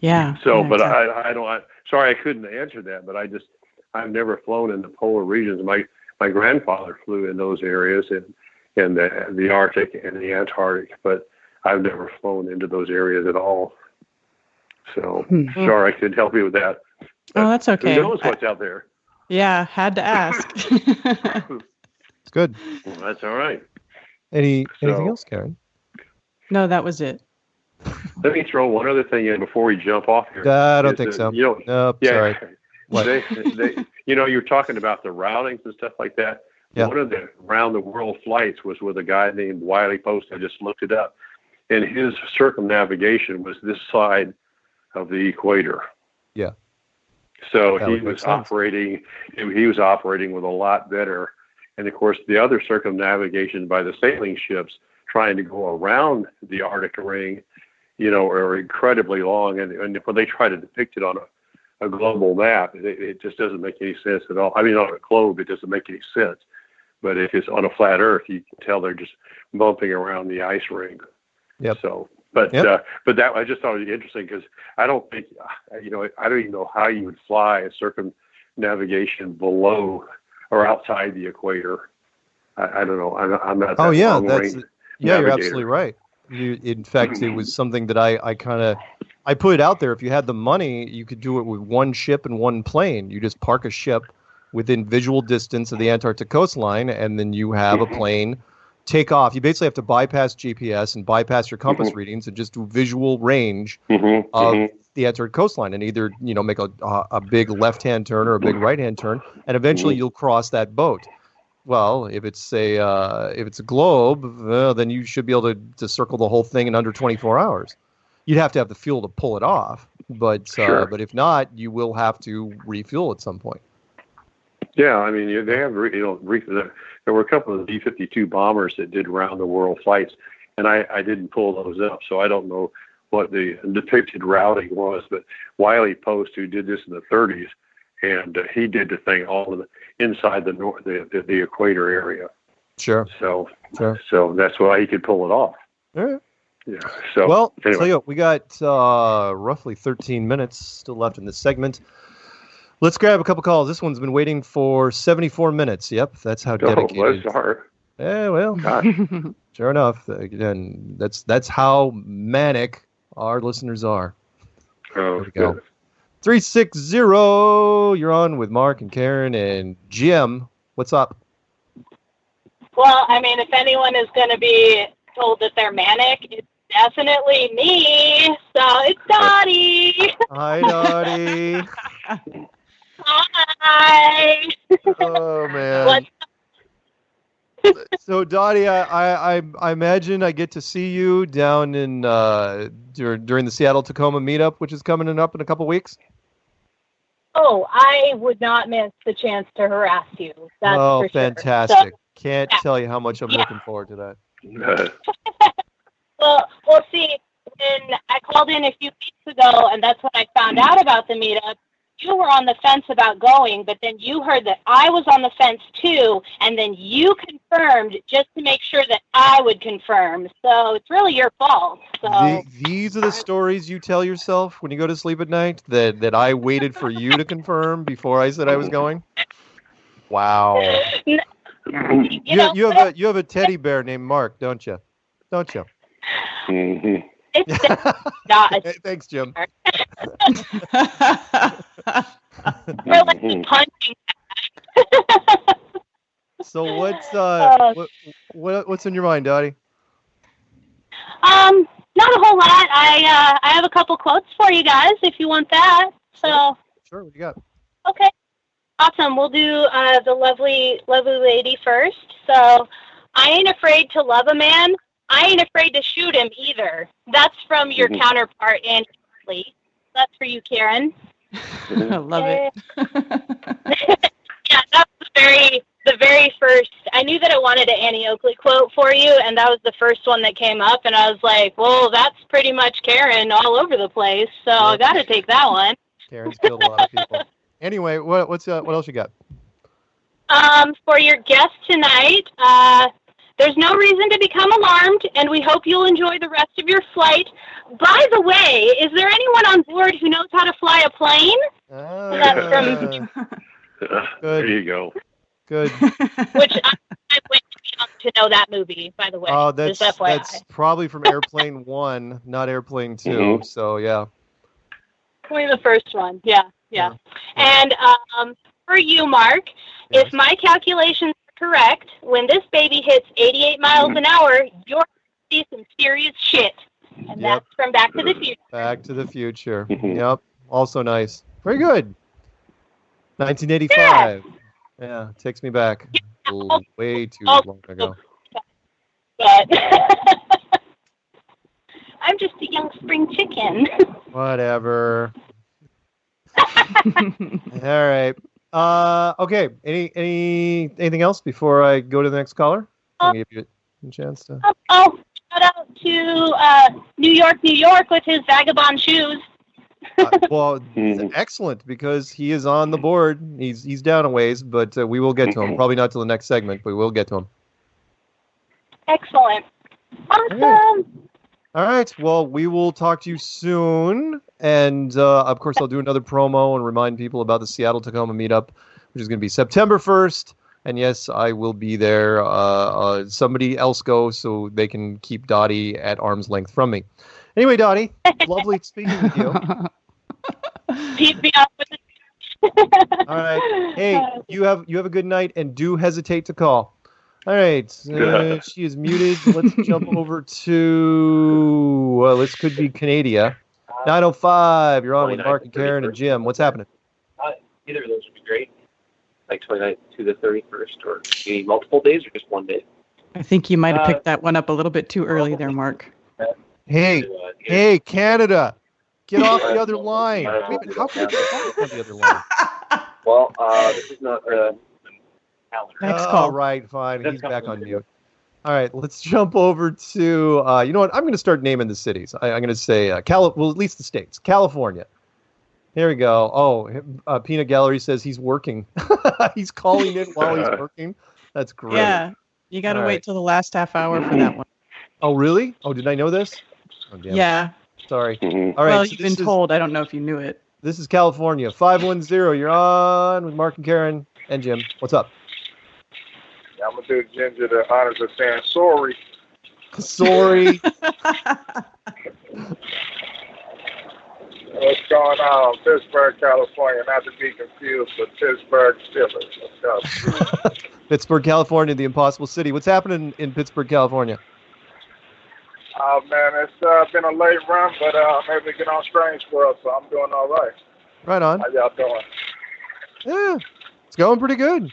yeah. So, yeah, but exactly. sorry, I couldn't answer that, but I've never flown in the polar regions. My grandfather flew in those areas, and the Arctic and the Antarctic, but I've never flown into those areas at all. So sorry, I couldn't help you with that. Oh, that's okay. Who knows what's out there? Yeah, had to ask. It's good. Well, that's all right. Anything else, Karen? No, that was it. Let me throw one other thing in before we jump off here. I don't think so. Nope, yeah, sorry. What? They, you're talking about the routings and stuff like that. Yeah. One of the round-the-world flights was with a guy named Wiley Post. I just looked it up. And his circumnavigation was this side of the equator. Yeah. So That he would make was sense. operating with a lot better. And of course, the other circumnavigation by the sailing ships trying to go around the Arctic Ring, are incredibly long. And when they try to depict it on a global map, it just doesn't make any sense at all. I mean, on a globe, it doesn't make any sense. But if it's on a flat Earth, you can tell they're just bumping around the ice ring. Yep. So, but Yep. but that I just thought it was interesting, because I don't think, I don't even know how you would fly a circumnavigation below or outside the equator. I don't know. I'm not. Oh that yeah, long-range you're navigator. absolutely right. In fact, it was something that I put it out there. If you had the money, you could do it with one ship and one plane. You just park a ship within visual distance of the Antarctic coastline, and then you have a plane take off. You basically have to bypass GPS and bypass your compass readings and just do visual range of the Antarctic coastline, and either make a big left-hand turn or a big right-hand turn, and eventually you'll cross that boat. Well, if it's a globe, then you should be able to circle the whole thing in under 24 hours. You'd have to have the fuel to pull it off, but Sure. But if not, you will have to refuel at some point. Yeah, I mean, they have, there were a couple of B-52 bombers that did round-the-world flights, and I didn't pull those up, so I don't know what the depicted routing was. But Wiley Post, who did this in the 30s, and he did the thing all inside the equator area. Sure. So Sure. so that's why he could pull it off. All right. Yeah. So Well, anyway. tell you what, we got roughly 13 minutes still left in this segment. Let's grab a couple calls. This one's been waiting for 74 minutes. Yep, that's how dedicated. Bless heart. Yeah, well, Gosh. sure enough. Again, that's how manic our listeners are. Oh, There we go. good. 360, you're on with Mark and Karen and Jim. What's up? Well, I mean, if anyone is going to be told that they're manic, it's definitely me. So it's Dottie. Hi, Dottie. Hi. Oh, man. What's So, Dottie, I imagine I get to see you down in during the Seattle-Tacoma meetup, which is coming up in a couple weeks. Oh, I would not miss the chance to harass you. That's Oh, for sure. fantastic. So, Can't yeah. tell you how much I'm Yeah. looking forward to that. well, see, when I called in a few weeks ago, and that's when I found out about the meetup, you were on the fence about going, but then you heard that I was on the fence too, and then you confirmed just to make sure that I would confirm. So it's really your fault. So These are the stories you tell yourself when you go to sleep at night, that I waited for you to confirm before I said I was going? Wow. you You have a teddy bear named Mark, don't you? Don't you? Mm-hmm. it's not a Hey, thanks, Jim. we're like punching. So what's in your mind, Dottie? not a whole lot. I have a couple quotes for you guys if you want that. So. Sure, what do you got? Okay. Awesome. We'll do the lovely lady first. So, I ain't afraid to love a man. I ain't afraid to shoot him either. That's from your counterpart, Andy Lee. That's for you, Karen. I love it. Yeah, that was the very first. I knew that I wanted an Annie Oakley quote for you, and that was the first one that came up. And I was like, well, that's pretty much Karen all over the place. So I got to take that one. Karen's killed a lot of people. Anyway, what else you got? For your guest tonight, there's no reason to become alarmed, and we hope you'll enjoy the rest of your flight. By the way, is there anyone on board who knows how to fly a plane? That's from. There you go. Good. Which I'm way too young to know that movie, by the way. Oh, that's Just FYI. that's probably from Airplane 1, not Airplane 2. So yeah. Only the first one. Yeah. And for you, Mark, Yes. if my calculations are correct, when this baby hits 88 miles an hour, you're going to see some serious shit. And that's from Back to the Future. Back to the Future. Yep. Also nice. Very good. 1985. Yeah, takes me back way too long ago. But I'm just a young spring chicken. Whatever. All right. Okay. Anything else before I go to the next caller? I'll give you a chance to. Oh, shout out to New York with his vagabond shoes. Well, excellent, because he is on the board. He's down a ways, but we will get to him. Probably not till the next segment, but we will get to him. Excellent. Awesome. All right. Well, we will talk to you soon. And, of course, I'll do another promo and remind people about the Seattle-Tacoma meetup, which is going to be September 1st. And, yes, I will be there. Somebody else go so they can keep Dottie at arm's length from me. Anyway, Dottie, lovely speaking with you. Keep me up with it. All right. Hey, you have a good night, and do hesitate to call. All right. She is muted. Let's jump over to, this could be Canada. 905, you're on with Mark and Karen and Jim. What's happening? Either of those would be great. Like 29th to the 31st, or you need multiple days or just one day? I think you might have picked that one up a little bit too early there, Mark. Hey, Canada, get off the other line. Wait, how can you get off the other line? Well, this is not the calendar. Next call. All right, fine. He's back on mute. All right, let's jump over to, you know what? I'm going to start naming the cities. I'm going to say, at least the states. California. Here we go. Oh, Peanut Gallery says he's working. He's calling in while he's working. That's great. Yeah, you got to wait till the last half hour for that one. Oh, really? Oh, did I know this? Oh, damn. Yeah. Sorry. All right. Well, so you've been told. I don't know if you knew it. This is California. 510. You're on with Mark and Karen and Jim. What's up? I'm going to do Ginger the honors of saying sorry. Sorry. What's going on? Pittsburgh, California. Not to be confused with Pittsburgh Steelers. Let's go. Pittsburgh, California, the impossible city. What's happening in Pittsburgh, California? Oh, man, it's been a late run, but I'm able to get on Strange World, so I'm doing all right. Right on. How y'all doing? Yeah, it's going pretty good.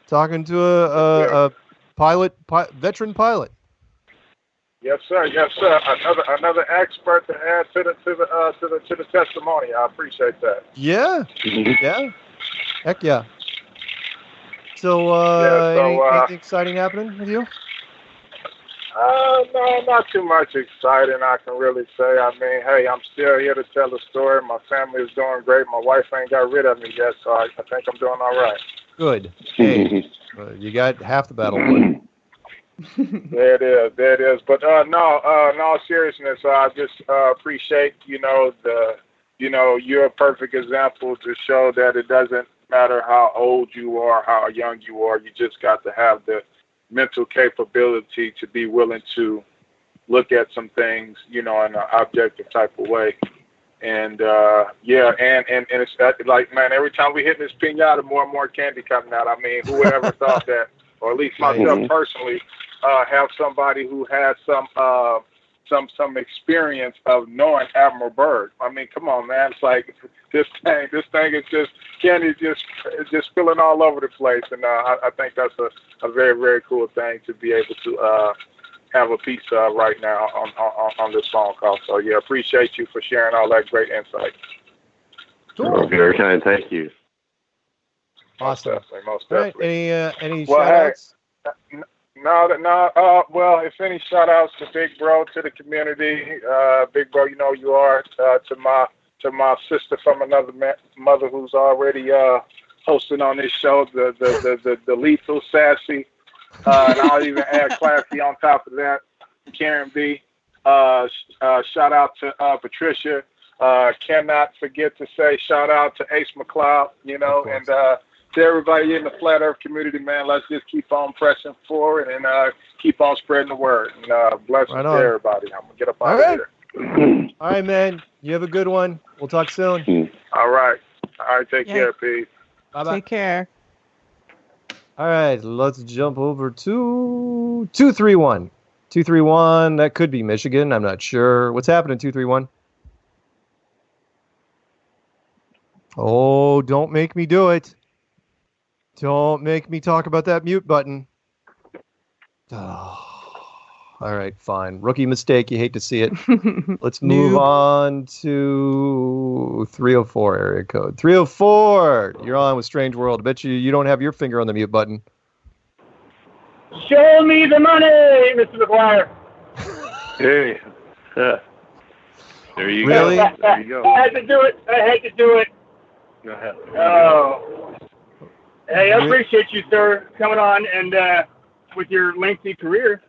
Talking to a veteran pilot. Yes, sir. Yes, sir. Another expert to add to the testimony. I appreciate that. Yeah. Yeah. Heck yeah. So, anything exciting happening with you? No, not too much exciting, I can really say. I mean, hey, I'm still here to tell the story. My family is doing great. My wife ain't got rid of me yet, so I think I'm doing all right. Good. Hey, you got half the battle won. There it is. But in all seriousness, I just appreciate, you're a perfect example to show that it doesn't matter how old you are, how young you are. You just got to have the mental capability to be willing to look at some things, in an objective type of way. And and it's like, man, every time we hit this piñata, more and more candy coming out. I mean, who would ever thought that, or at least myself personally, have somebody who has some experience of knowing Admiral Byrd. I mean, come on, man. It's like this thing is just candy just spilling all over the place, and I think that's a very, very cool thing to be able to have a piece of right now on this phone call. So yeah, appreciate you for sharing all that great insight. Cool. Very kind. Thank you. Awesome. Most All right. definitely. Any Well, shout-outs? No. Well, if any shout outs to Big Bro, to the community, Big Bro, you know you are, to my sister from another mother who's already hosting on this show, the lethal sassy, and I'll even add classy on top of that, Karen B. Shout out to Patricia. Cannot forget to say shout out to Ace McLeod, and to everybody in the Flat Earth community, man. Let's just keep on pressing forward and keep on spreading the word. And blessings to everybody. I'm going to get up out of here. All right, man. You have a good one. We'll talk soon. All right. Take care, Pete. Bye-bye. Take care. All right, let's jump over to 231. 231, that could be Michigan. I'm not sure. What's happening, 231? Oh, don't make me do it. Don't make me talk about that mute button. Oh. All right, fine. Rookie mistake. You hate to see it. Let's move on to 304 area code. 304, you're on with Strange World. I bet you don't have your finger on the mute button. Show me the money, Mr. McGuire. Hey. There you Really? go. There you go. I had to do it. Go ahead. Oh. Hey, I appreciate you, sir, coming on and with your lengthy career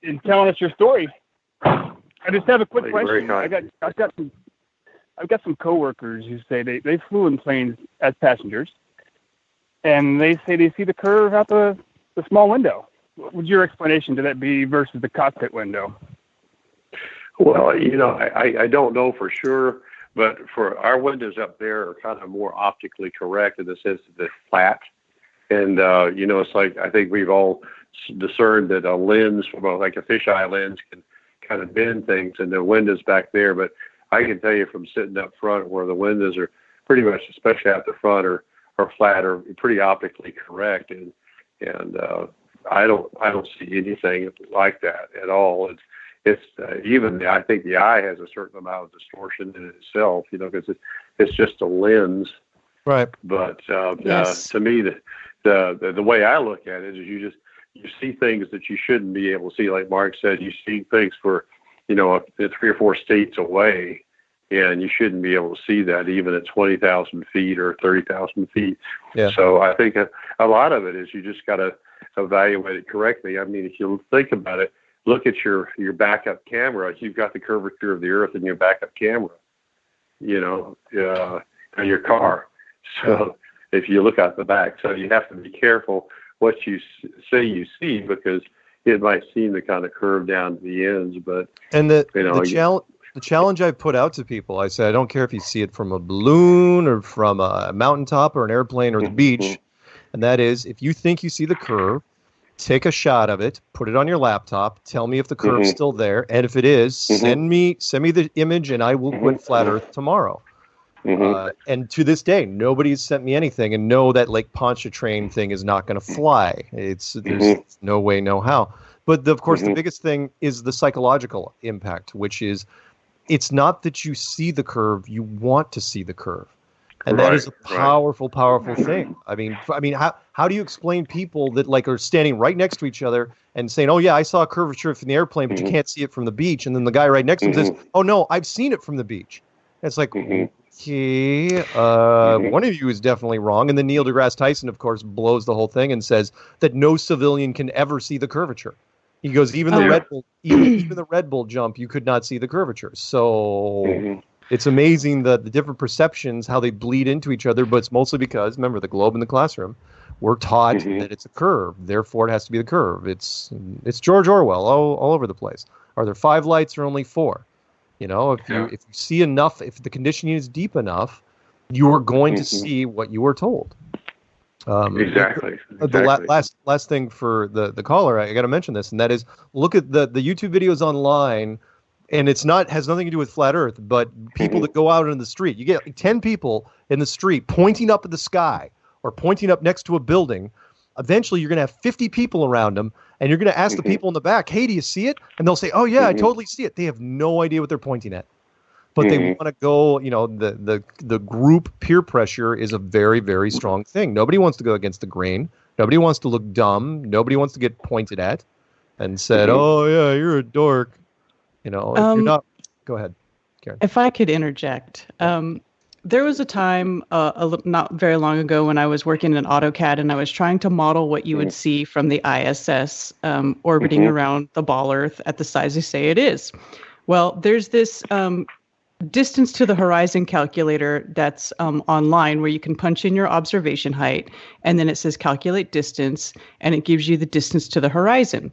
and telling us your story. I just have a quick question. I've got some coworkers who say they flew in planes as passengers, and they say they see the curve out the small window. What would your explanation to that be versus the cockpit window? Well, I don't know for sure. But for our windows up there are kind of more optically correct in the sense that they're flat. And, it's like, I think we've all discerned that a lens, like a fisheye lens, can kind of bend things, and the windows back there. But I can tell you from sitting up front where the windows are pretty much, especially at the front, are flat, or pretty optically correct. And I don't see anything like that at all. It's even I think the eye has a certain amount of distortion in itself, because it's just a lens. Right. But Yes. to me, the way I look at it is you see things that you shouldn't be able to see. Like Mark said, you see things for 3 or 4 states away, and you shouldn't be able to see that even at 20,000 feet or 30,000 feet. Yeah. So I think a lot of it is you just got to evaluate it correctly. I mean, if you think about it. Look at your backup camera. You've got the curvature of the Earth in your backup camera, in your car. So if you look out the back, so you have to be careful what you say you see, because it might seem to kind of curve down to the ends. But the challenge I put out to people, I said, I don't care if you see it from a balloon or from a mountaintop or an airplane or the beach, and that is, if you think you see the curve, take a shot of it, put it on your laptop, tell me if the curve's still there, and if it is, send me the image, and I will quit Flat Earth tomorrow. And to this day, nobody's sent me anything, and know that Lake Pontchartrain thing is not going to fly. There's no way, no how. But of course, the biggest thing is the psychological impact, which is it's not that you see the curve, you want to see the curve. And that is a powerful, powerful thing. I mean, how do you explain people that are standing right next to each other and saying, "Oh yeah, I saw a curvature from the airplane, but you can't see it from the beach," and then the guy right next to him says, "Oh no, I've seen it from the beach." And it's like, okay, one of you is definitely wrong. And then Neil deGrasse Tyson, of course, blows the whole thing and says that no civilian can ever see the curvature. He goes, even the Red Bull, even the Red Bull jump, you could not see the curvature. So. It's amazing the different perceptions, how they bleed into each other, but it's mostly because, remember, the globe in the classroom, we're taught that it's a curve, therefore it has to be the curve. It's George Orwell all over the place. Are there 5 lights or only 4? If you see enough, if the conditioning is deep enough, you are going to see what you are told. Exactly. The last thing for the caller, I got to mention this, and that is look at the YouTube videos online, and has nothing to do with flat Earth, but people that go out in the street. You get like 10 people in the street pointing up at the sky or pointing up next to a building. Eventually, you're going to have 50 people around them, and you're going to ask the people in the back, "Hey, do you see it?" And they'll say, "Oh yeah, I totally see it." They have no idea what they're pointing at. But they want to go, the group peer pressure is a very, very strong thing. Nobody wants to go against the grain. Nobody wants to look dumb. Nobody wants to get pointed at and said, "Oh yeah, you're a dork." If you're not. Go ahead, Karen. If I could interject, there was a time not very long ago when I was working in AutoCAD and I was trying to model what you would see from the ISS orbiting around the ball Earth at the size they say it is. Well, there's this distance to the horizon calculator that's online where you can punch in your observation height and then it says calculate distance and it gives you the distance to the horizon.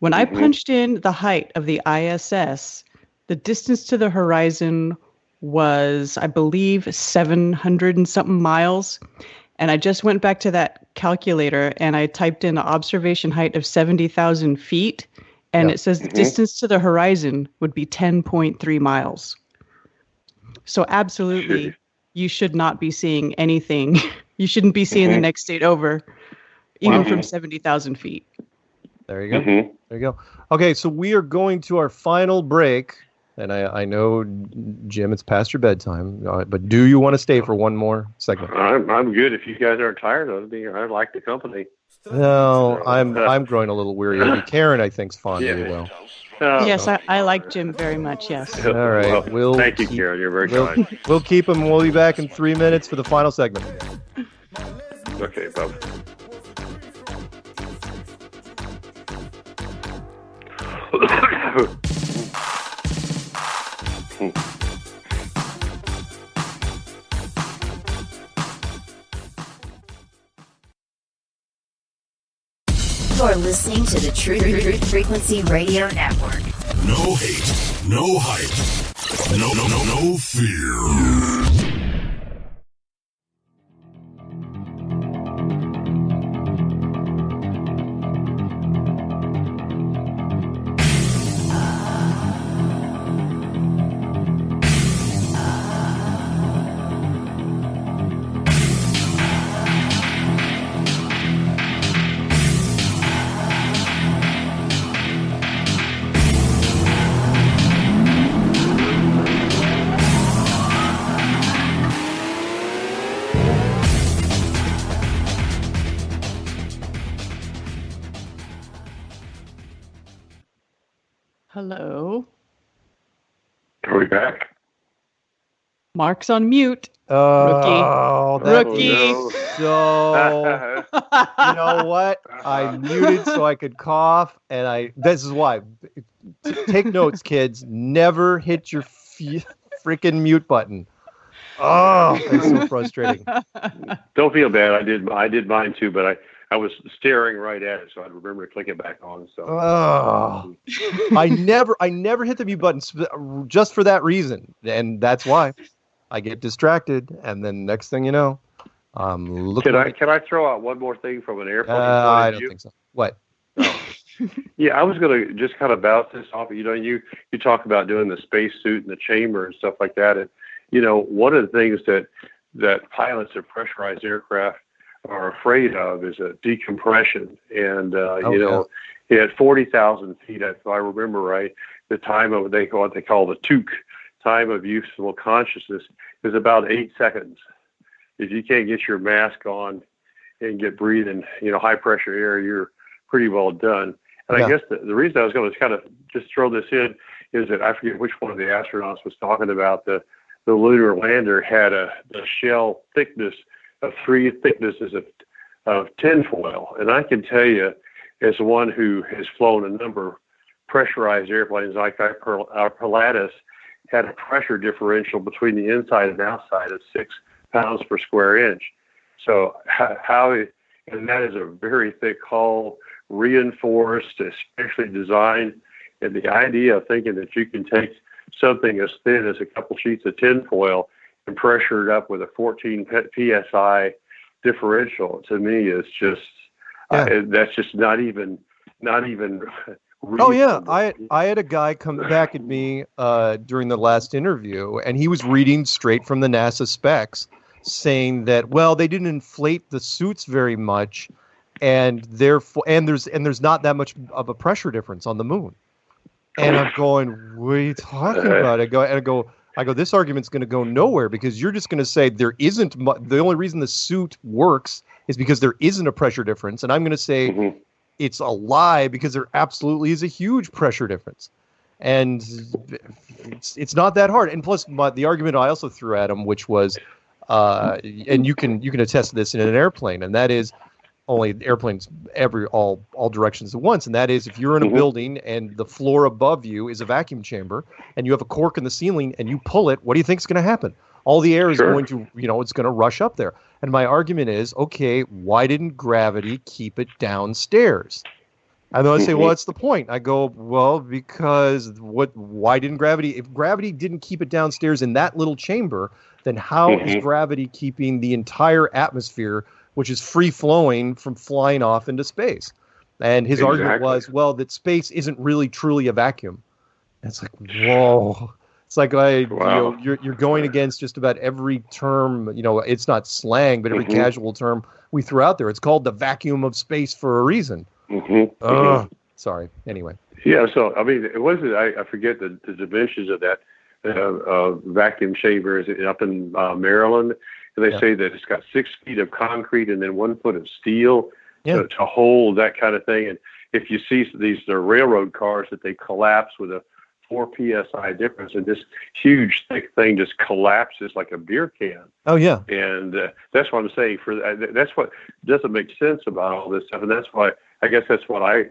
When I punched in the height of the ISS, the distance to the horizon was, I believe, 700 and something miles. And I just went back to that calculator and I typed in an observation height of 70,000 feet. And it says the distance to the horizon would be 10.3 miles. So absolutely, you should not be seeing anything. You shouldn't be seeing the next state over, even from 70,000 feet. There you go. There you go. Okay, so we are going to our final break. And I know, Jim, it's past your bedtime, but do you want to stay for one more segment? I'm good. If you guys aren't tired of me, I like the company. No, I'm growing a little weary of you. Karen, I think, is fond of you, though. Yes, I like Jim very much, yes. All right. Well, thank you, Karen. You're very kind. We'll keep him. We'll be back in 3 minutes for the final segment. Okay, Bob. You're listening to the Truth Frequency Radio Network. No hate, no hype, no fear. Hello. Are we back? Mark's on mute. Oh, Rookie. No. So, you know what? I muted so I could cough, and this is why. Take notes, kids. Never hit your freaking mute button. Oh, that's so frustrating. Don't feel bad. I did mine too, but I was staring right at it, so I'd remember to click it back on. So, I never hit the mute button just for that reason, and that's why I get distracted, and then next thing you know, Can I throw out one more thing from an airplane point of view? I don't think so. What? Yeah, I was going to just kind of bounce this off. You talk about doing the space suit and the chamber and stuff like that, and one of the things that pilots of pressurized aircraft are afraid of is a decompression. And, at 40,000 feet, if I remember right, the time of what they call the TUC, time of useful consciousness, is about 8 seconds. If you can't get your mask on and get breathing, high pressure air, you're pretty well done. And I guess the reason I was going to kind of just throw this in is that I forget which one of the astronauts was talking about the lunar lander had a shell thickness of 3 thicknesses of tinfoil. And I can tell you, as one who has flown a number of pressurized airplanes like our Pilatus, had a pressure differential between the inside and outside of 6 pounds per square inch. So and that is a very thick hull, reinforced, especially designed. And the idea of thinking that you can take something as thin as a couple sheets of tinfoil and pressure it up with a 14 psi differential to me is just that's just not even Oh yeah, I had a guy come back at me during the last interview, and he was reading straight from the NASA specs, saying that they didn't inflate the suits very much, and therefore there's not that much of a pressure difference on the moon. And I'm going, what are you talking about? I go, this argument's going to go nowhere, because you're just going to say there isn't. The only reason the suit works is because there isn't a pressure difference, and I'm going to say it's a lie because there absolutely is a huge pressure difference, and it's not that hard. And plus, the argument I also threw at him, which was, and you can attest to this in an airplane, and that is, only airplanes all directions at once, and that is, if you're in a building and the floor above you is a vacuum chamber and you have a cork in the ceiling and you pull it, what do you think is going to happen? All the air is going to, it's going to rush up there. And my argument is, okay, why didn't gravity keep it downstairs? And then I say, well, that's the point. I go, well, because why didn't gravity, if gravity didn't keep it downstairs in that little chamber, then how is gravity keeping the entire atmosphere, which is free-flowing, from flying off into space? And his argument was, that space isn't really truly a vacuum. And it's like, whoa. It's like you're going against just about every term, it's not slang, but every casual term we threw out there. It's called the vacuum of space for a reason. Sorry. Anyway. Yeah, so, I mean, it wasn't, I forget the dimensions of that vacuum chamber. Is up in Maryland? They say that it's got 6 feet of concrete and then 1 foot of steel to hold that kind of thing. And if you see these railroad cars that they collapse with a 4 psi difference, and this huge thick thing just collapses like a beer can. Oh yeah. And that's what I'm saying. That's what doesn't make sense about all this stuff, and that's why I guess that's what I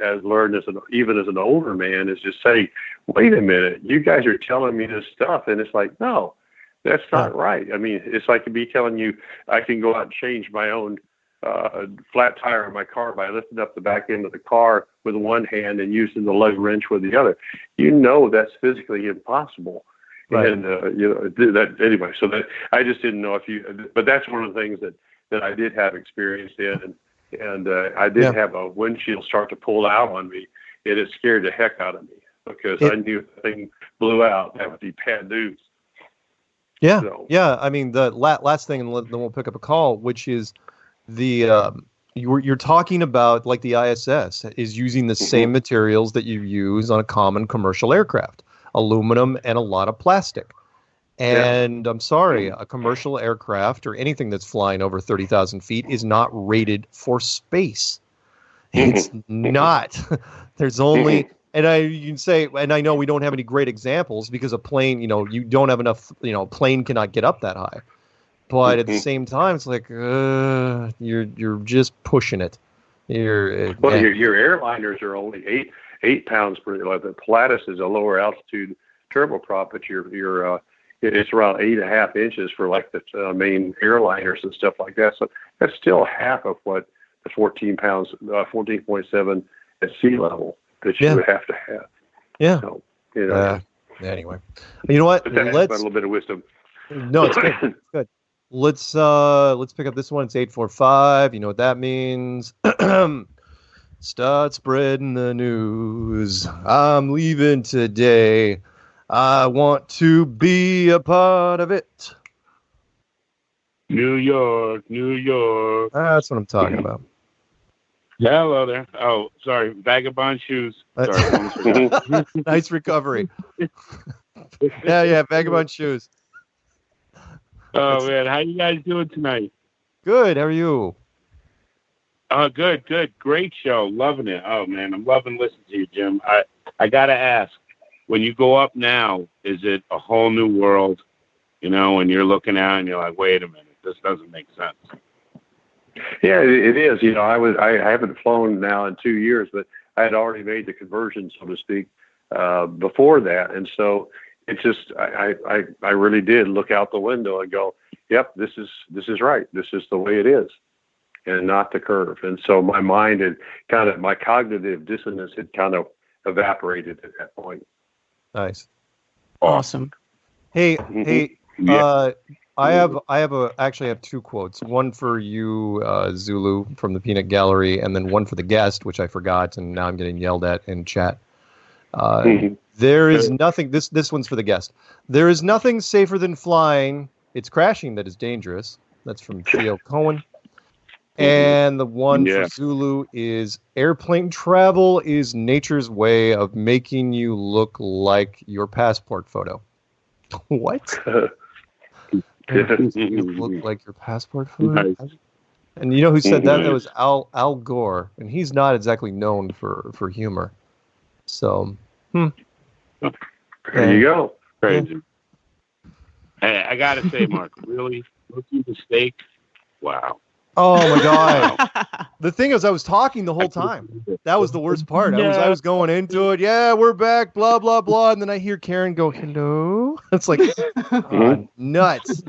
have learned even as an older man, is just say, wait a minute, you guys are telling me this stuff, and it's like, no. That's not right. I mean, it's like me telling you I can go out and change my own flat tire on my car by lifting up the back end of the car with one hand and using the lug wrench with the other. That's physically impossible. Right. And that anyway. So that I just didn't know but that's one of the things that I did have experience in, and I did have a windshield start to pull out on me, and it scared the heck out of me, because I knew if the thing blew out, that would be bad news. Yeah, yeah. I mean, the last thing, and then we'll pick up a call, which is you're talking about, like, the ISS is using the same materials that you use on a common commercial aircraft, aluminum and a lot of plastic. And I'm sorry, a commercial aircraft or anything that's flying over 30,000 feet is not rated for space. It's not. There's only... And you can say, and I know we don't have any great examples, because a plane, you don't have enough, plane cannot get up that high. But at the same time, it's like, you're just pushing it. Your airliners are only 8 pounds per. Like the Pilatus is a lower altitude turboprop, but it's around 8.5 inches for like the main airliners and stuff like that. So that's still half of what the 14.7 at sea level that you would have to have. Yeah. So, anyway, you know what? Let's a little bit of wisdom. No, it's good. It's good. Let's pick up this one. It's 845. You know what that means? Start spreading the news. I'm leaving today. I want to be a part of it. New York, New York. That's what I'm talking about. Hello there. Oh, sorry. Vagabond shoes. Sorry. Nice recovery. Yeah. Vagabond shoes. Oh, man. How you guys doing tonight? Good. How are you? Good. Great show. Loving it. Oh, man. I'm loving listening to you, Jim. I got to ask, when you go up now, is it a whole new world? And you're looking out and you're like, wait a minute, this doesn't make sense. Yeah, it is. I haven't flown now in 2 years, but I had already made the conversion, so to speak, before that. And so it's just, I really did look out the window and go, yep, this is right. This is the way it is, and not the curve. And so my mind had my cognitive dissonance had kind of evaporated at that point. Nice. Awesome. Hey, I actually have two quotes. One for you, Zulu, from the Peanut Gallery, and then one for the guest, which I forgot, and now I'm getting yelled at in chat. There is nothing. This one's for the guest. There is nothing safer than flying. It's crashing that is dangerous. That's from Theo Cohen. And the one for Zulu is airplane travel is nature's way of making you look like your passport photo. What? You look like your passport photo? Nice. And you know who said that? That was Al Gore, and he's not exactly known for humor. So, there you go. Crazy. Hey, I gotta say, Mark, really, rookie mistake. Wow. Oh my God! The thing is, I was talking the whole time. That was the worst part. I was going into it. Yeah, we're back. Blah blah blah. And then I hear Karen go, "Hello." It's like nuts.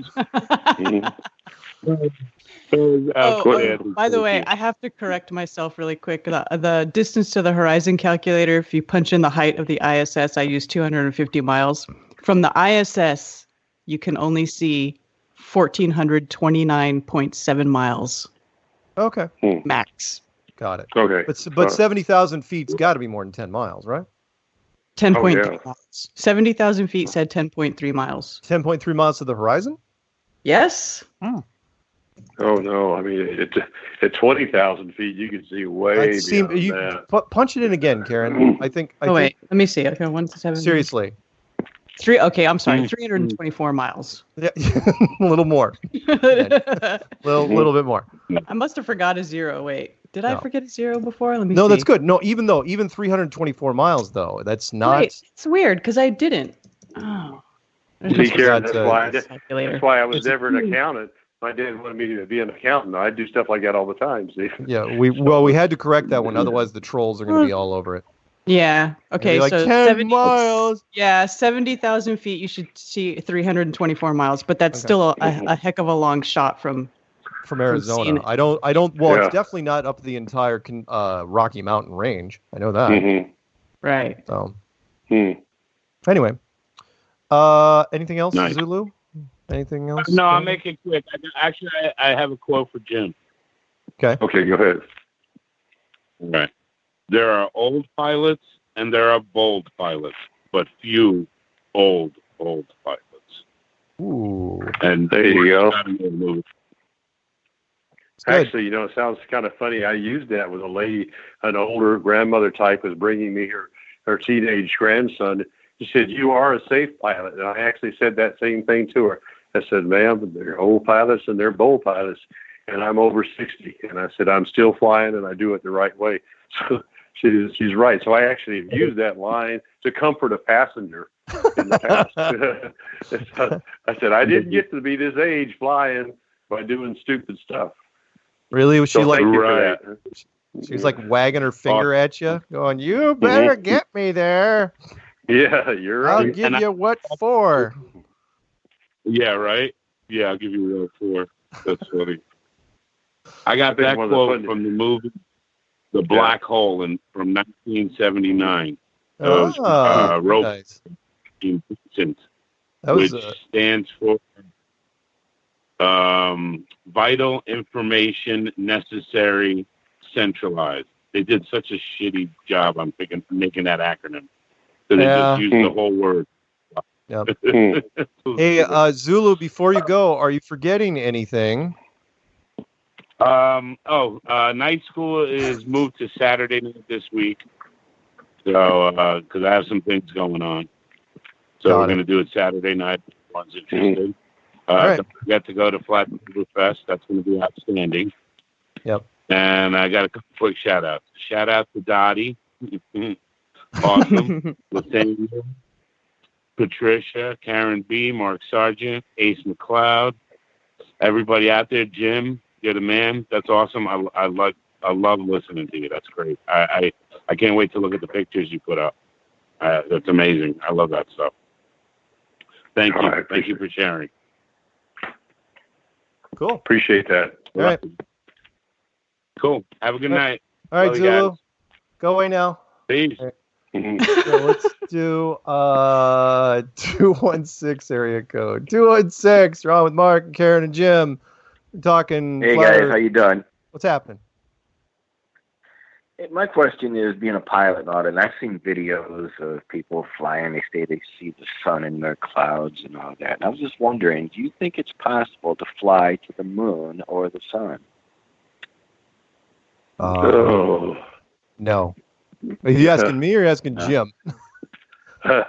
By the way, I have to correct myself really quick. The distance to the horizon calculator, if you punch in the height of the ISS, I use 250 miles. From the ISS, you can only see 1,429.7 miles. Okay. Max. Got it. Okay. But 70,000 feet's got to be more than 10 miles, right? 10.3 miles. 70,000 feet said 10.3 miles. 10.3 miles to the horizon? Yes. Oh no! I mean, at 20,000 feet, you can see way beyond that. Punch it in again, Karen. I think. Wait. Let me see. Okay, 1 to 7. Seriously. Okay, I'm sorry. 324 miles. Yeah, a little more. little bit more. I must have forgot a zero. Wait, did I forget a zero before? Let me see. No, that's good. No, even 324 miles though, that's not. Wait, it's weird because I didn't. Oh. See, Karen, that's why I was never an accountant. My dad wanted me to be an accountant. I do stuff like that all the time. See? Yeah, we had to correct that one. Otherwise, the trolls are going to be all over it. Yeah. Okay. Like so 10 miles. Yeah, 70,000 feet. You should see 324 miles, but that's still a heck of a long shot from Arizona. I don't. Well, it's definitely not up the entire Rocky Mountain range. I know that. Right. So. Anyway. Anything else, Zulu? Anything else? No, I'll make it quick. I have a quote for Jim. Okay. Okay, go ahead. All right. There are old pilots and there are bold pilots, but few old pilots. Ooh. And there you go. Good. Actually, it sounds kind of funny. I used that with a lady, an older grandmother type, was bringing me her teenage grandson. She said, "You are a safe pilot." And I actually said that same thing to her. I said, "Ma'am, they're old pilots and they're bold pilots. And I'm over 60. And I said, I'm still flying and I do it the right way." So she's right. So I actually have used that line to comfort a passenger in the past. I said, I didn't get to be this age flying by doing stupid stuff. Really? Was she like, right? She was like wagging her finger at you, going, "You better get me there." Yeah, you're right. I'll give you what for. Yeah, right? Yeah, I'll give you what for. That's funny. I got that quote from the movie The Black Hole from 1979. Wrote nice. Vincent, which stands for Vital Information Necessary Centralized. They did such a shitty job on making that acronym. So they just used the whole word. Yep. Hey, Zulu, before you go, are you forgetting anything? Night school is moved to Saturday night this week. So, because I have some things going on. So we're going to do it Saturday night if anyone's interested. Don't forget to go to Flat River Fest. That's going to be outstanding. Yep. And I got a couple quick shout-outs. Shout-out to Dottie. Awesome. Nathaniel, Patricia, Karen B., Mark Sargent, Ace McLeod, everybody out there. Jim, you're the man. That's awesome. I love listening to you. That's great. I can't wait to look at the pictures you put up. That's amazing. I love that stuff. Thank you. Right, Thank you for sharing. Cool. Appreciate that. All right. Cool. Have a good night. All right, love Zulu. Go away now. Peace. So let's do 216 area code. 216. You're on with Mark and Karen and Jim. We're talking. Hey flat guys, Earth. how you doing? What's happening? My question is, being a pilot and all that, and I've seen videos of people flying. They say they see the sun in their clouds and all that. And I was just wondering, do you think it's possible to fly to the moon or the sun? No. Are you asking me or are you asking Jim? I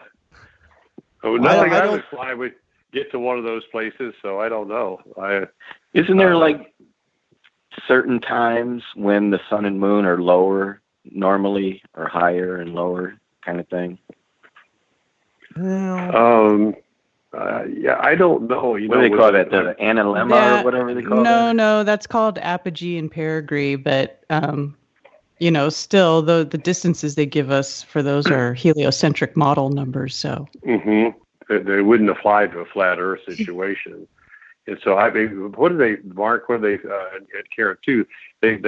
don't- would fly would get to one of those places, so I don't know. Isn't there like certain times when the sun and moon are lower normally, or higher and lower kind of thing? Yeah, I don't know. What do they call that? The analemma or whatever they call that? No, that's called apogee and perigee, but still, the distances they give us for those are heliocentric model numbers. So they wouldn't apply to a flat Earth situation. And so, I mean, what do they, Mark? What do they, at Karen too? They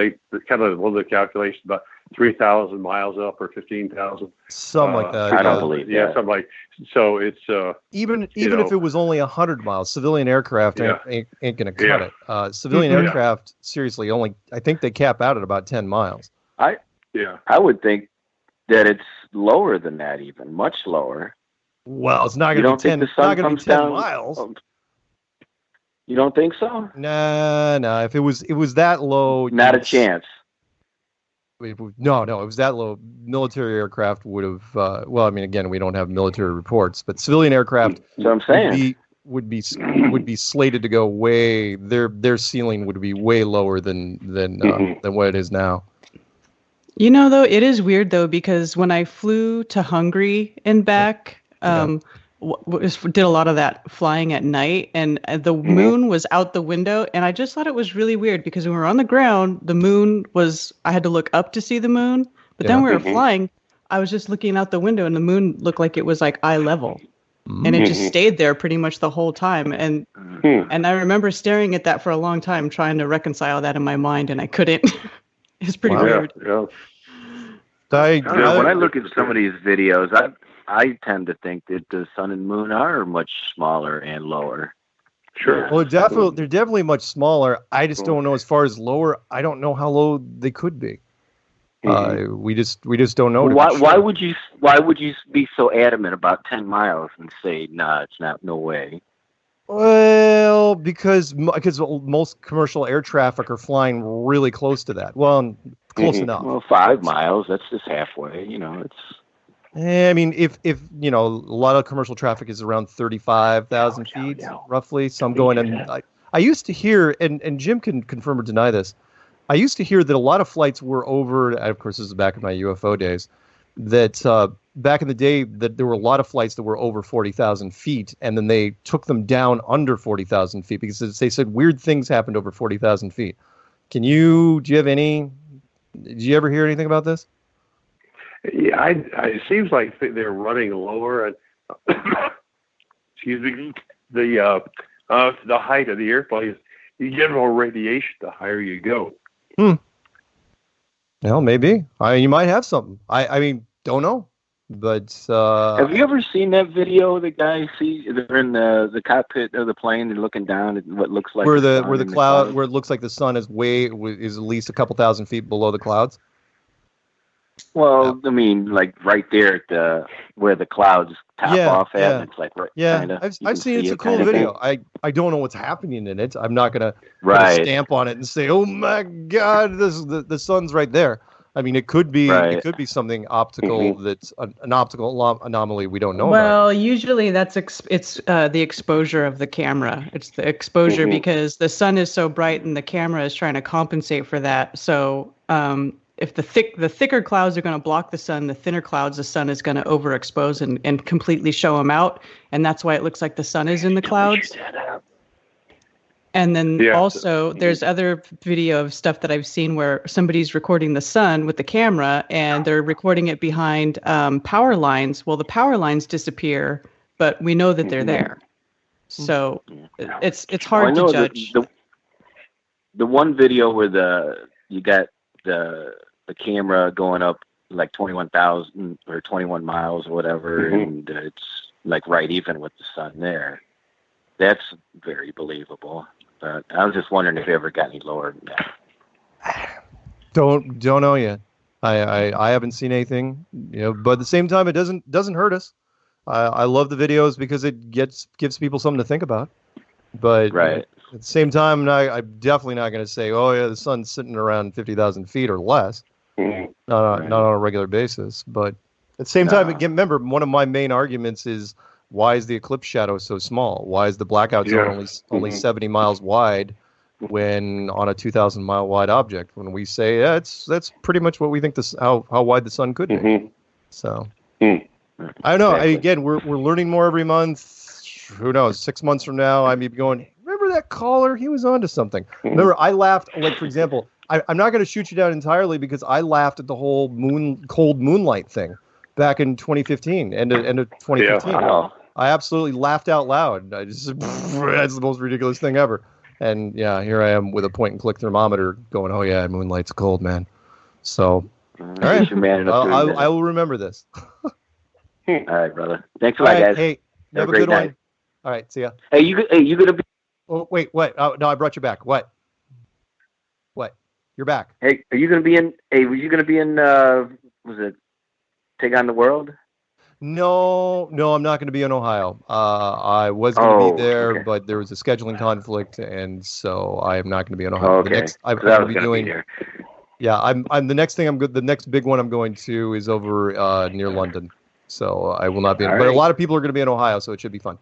kind of one of the calculations about 3,000 miles up or 15,000. Something like that. I don't believe Yeah, that. something like. So it's even if it was only 100 miles, civilian aircraft ain't going to cut it. Civilian aircraft, seriously, I think they cap out at about 10 miles. I would think that it's lower than that, even much lower. Well, it's not going to be 10. It's not going to be 10 miles. You don't think so? Nah. If it was that low, not a chance. No. It was that low. Military aircraft would have. Well, I mean, again, we don't have military reports, but civilian aircraft. So I'm saying would be slated to go way. Their ceiling would be way lower than what it is now. Though, it is weird though, because when I flew to Hungary and back, did a lot of that flying at night, and the moon was out the window, and I just thought it was really weird because when we were on the ground, the moon was, I had to look up to see the moon, but then we were flying, I was just looking out the window and the moon looked like it was like eye level. And it just stayed there pretty much the whole time. And I remember staring at that for a long time, trying to reconcile that in my mind, and I couldn't. It's pretty weird. Yeah. When I look at some of these videos, I tend to think that the sun and moon are much smaller and lower. Sure. Well, they're definitely much smaller. I just don't know as far as lower. I don't know how low they could be. We just don't know. Why would you be so adamant about 10 miles and say, nah, it's not, no way? Well, because most commercial air traffic are flying really close to that. Well, close enough. Well, 5 miles, that's just halfway. It's. I mean, if a lot of commercial traffic is around 35,000 feet, roughly. So I'm going, and I used to hear, and Jim can confirm or deny this. I used to hear that a lot of flights were over. Of course, this is back in my UFO days. That back in the day, that there were a lot of flights that were over 40,000 feet, and then they took them down under 40,000 feet because they said weird things happened over 40,000 feet. Did you ever hear anything about this? Yeah, it seems like they're running lower, and excuse me, the height of the airplane. You get more radiation the higher you go. Well, maybe. You might have something. I mean, don't know. But have you ever seen that video? The guy they're in the cockpit of the plane. They're looking down at what looks like where the cloud, where it looks like the sun is at least a couple thousand feet below the clouds. Well, I mean, like right there at where the clouds top off at. Yeah. It's like kinda, I've seen it's a cool video. I don't know what's happening in it. I'm not gonna put a stamp on it and say, oh my God, the sun's right there. I mean, it could be something optical that's an optical anomaly we don't know about. Well, usually that's the exposure of the camera. It's the exposure because the sun is so bright and the camera is trying to compensate for that. So if the thicker clouds are going to block the sun, the thinner clouds, the sun is going to overexpose and completely show them out. And that's why it looks like the sun is in the clouds. And then also there's other video of stuff that I've seen where somebody's recording the sun with the camera and they're recording it behind power lines. Well, the power lines disappear, but we know that they're there. So it's hard to judge. The one video where you got the camera going up like 21,000 or 21 miles or whatever, and it's like right even with the sun there. That's very believable. But I was just wondering if it ever got any lower than that. Don't know yet. I haven't seen anything, but at the same time, it doesn't hurt us. I love the videos because it gives people something to think about. But right. At the same time, I'm definitely not going to say, oh yeah, the sun's sitting around 50,000 feet or less. Not on a regular basis. But at the same time, again, remember, one of my main arguments is, why is the eclipse shadow so small? Why is the blackout zone only 70 miles wide when on a 2,000 mile wide object? When we say that's pretty much what we think how wide the sun could be. So I don't know. Again, we're learning more every month. Who knows? 6 months from now, I may be going, remember that caller? He was onto something. Remember, I laughed. Like, for example, I'm not going to shoot you down entirely because I laughed at the whole cold moonlight thing back in 2015, end of 2015. Yeah, wow. I absolutely laughed out loud. That's the most ridiculous thing ever. And yeah, here I am with a point and click thermometer going, oh yeah, moonlight's cold, man. So, all right, I will remember this. All right, brother. Thanks a lot, guys. Hey, have a good one. All right, see ya. Hey, you gonna be? Oh wait, what? Oh no, I brought you back. What? You're back. Hey, are you gonna be in? Hey, were you gonna be in? Was it Take on the World? No, I'm not going to be in Ohio. I was going to be there, but there was a scheduling conflict, and so I am not going to be in Ohio. Okay. The next I'm going to be doing. Yeah, I'm the next thing the next big one I'm going to is over near London. So I will not be in, but a lot of people are going to be in Ohio, so it should be fun.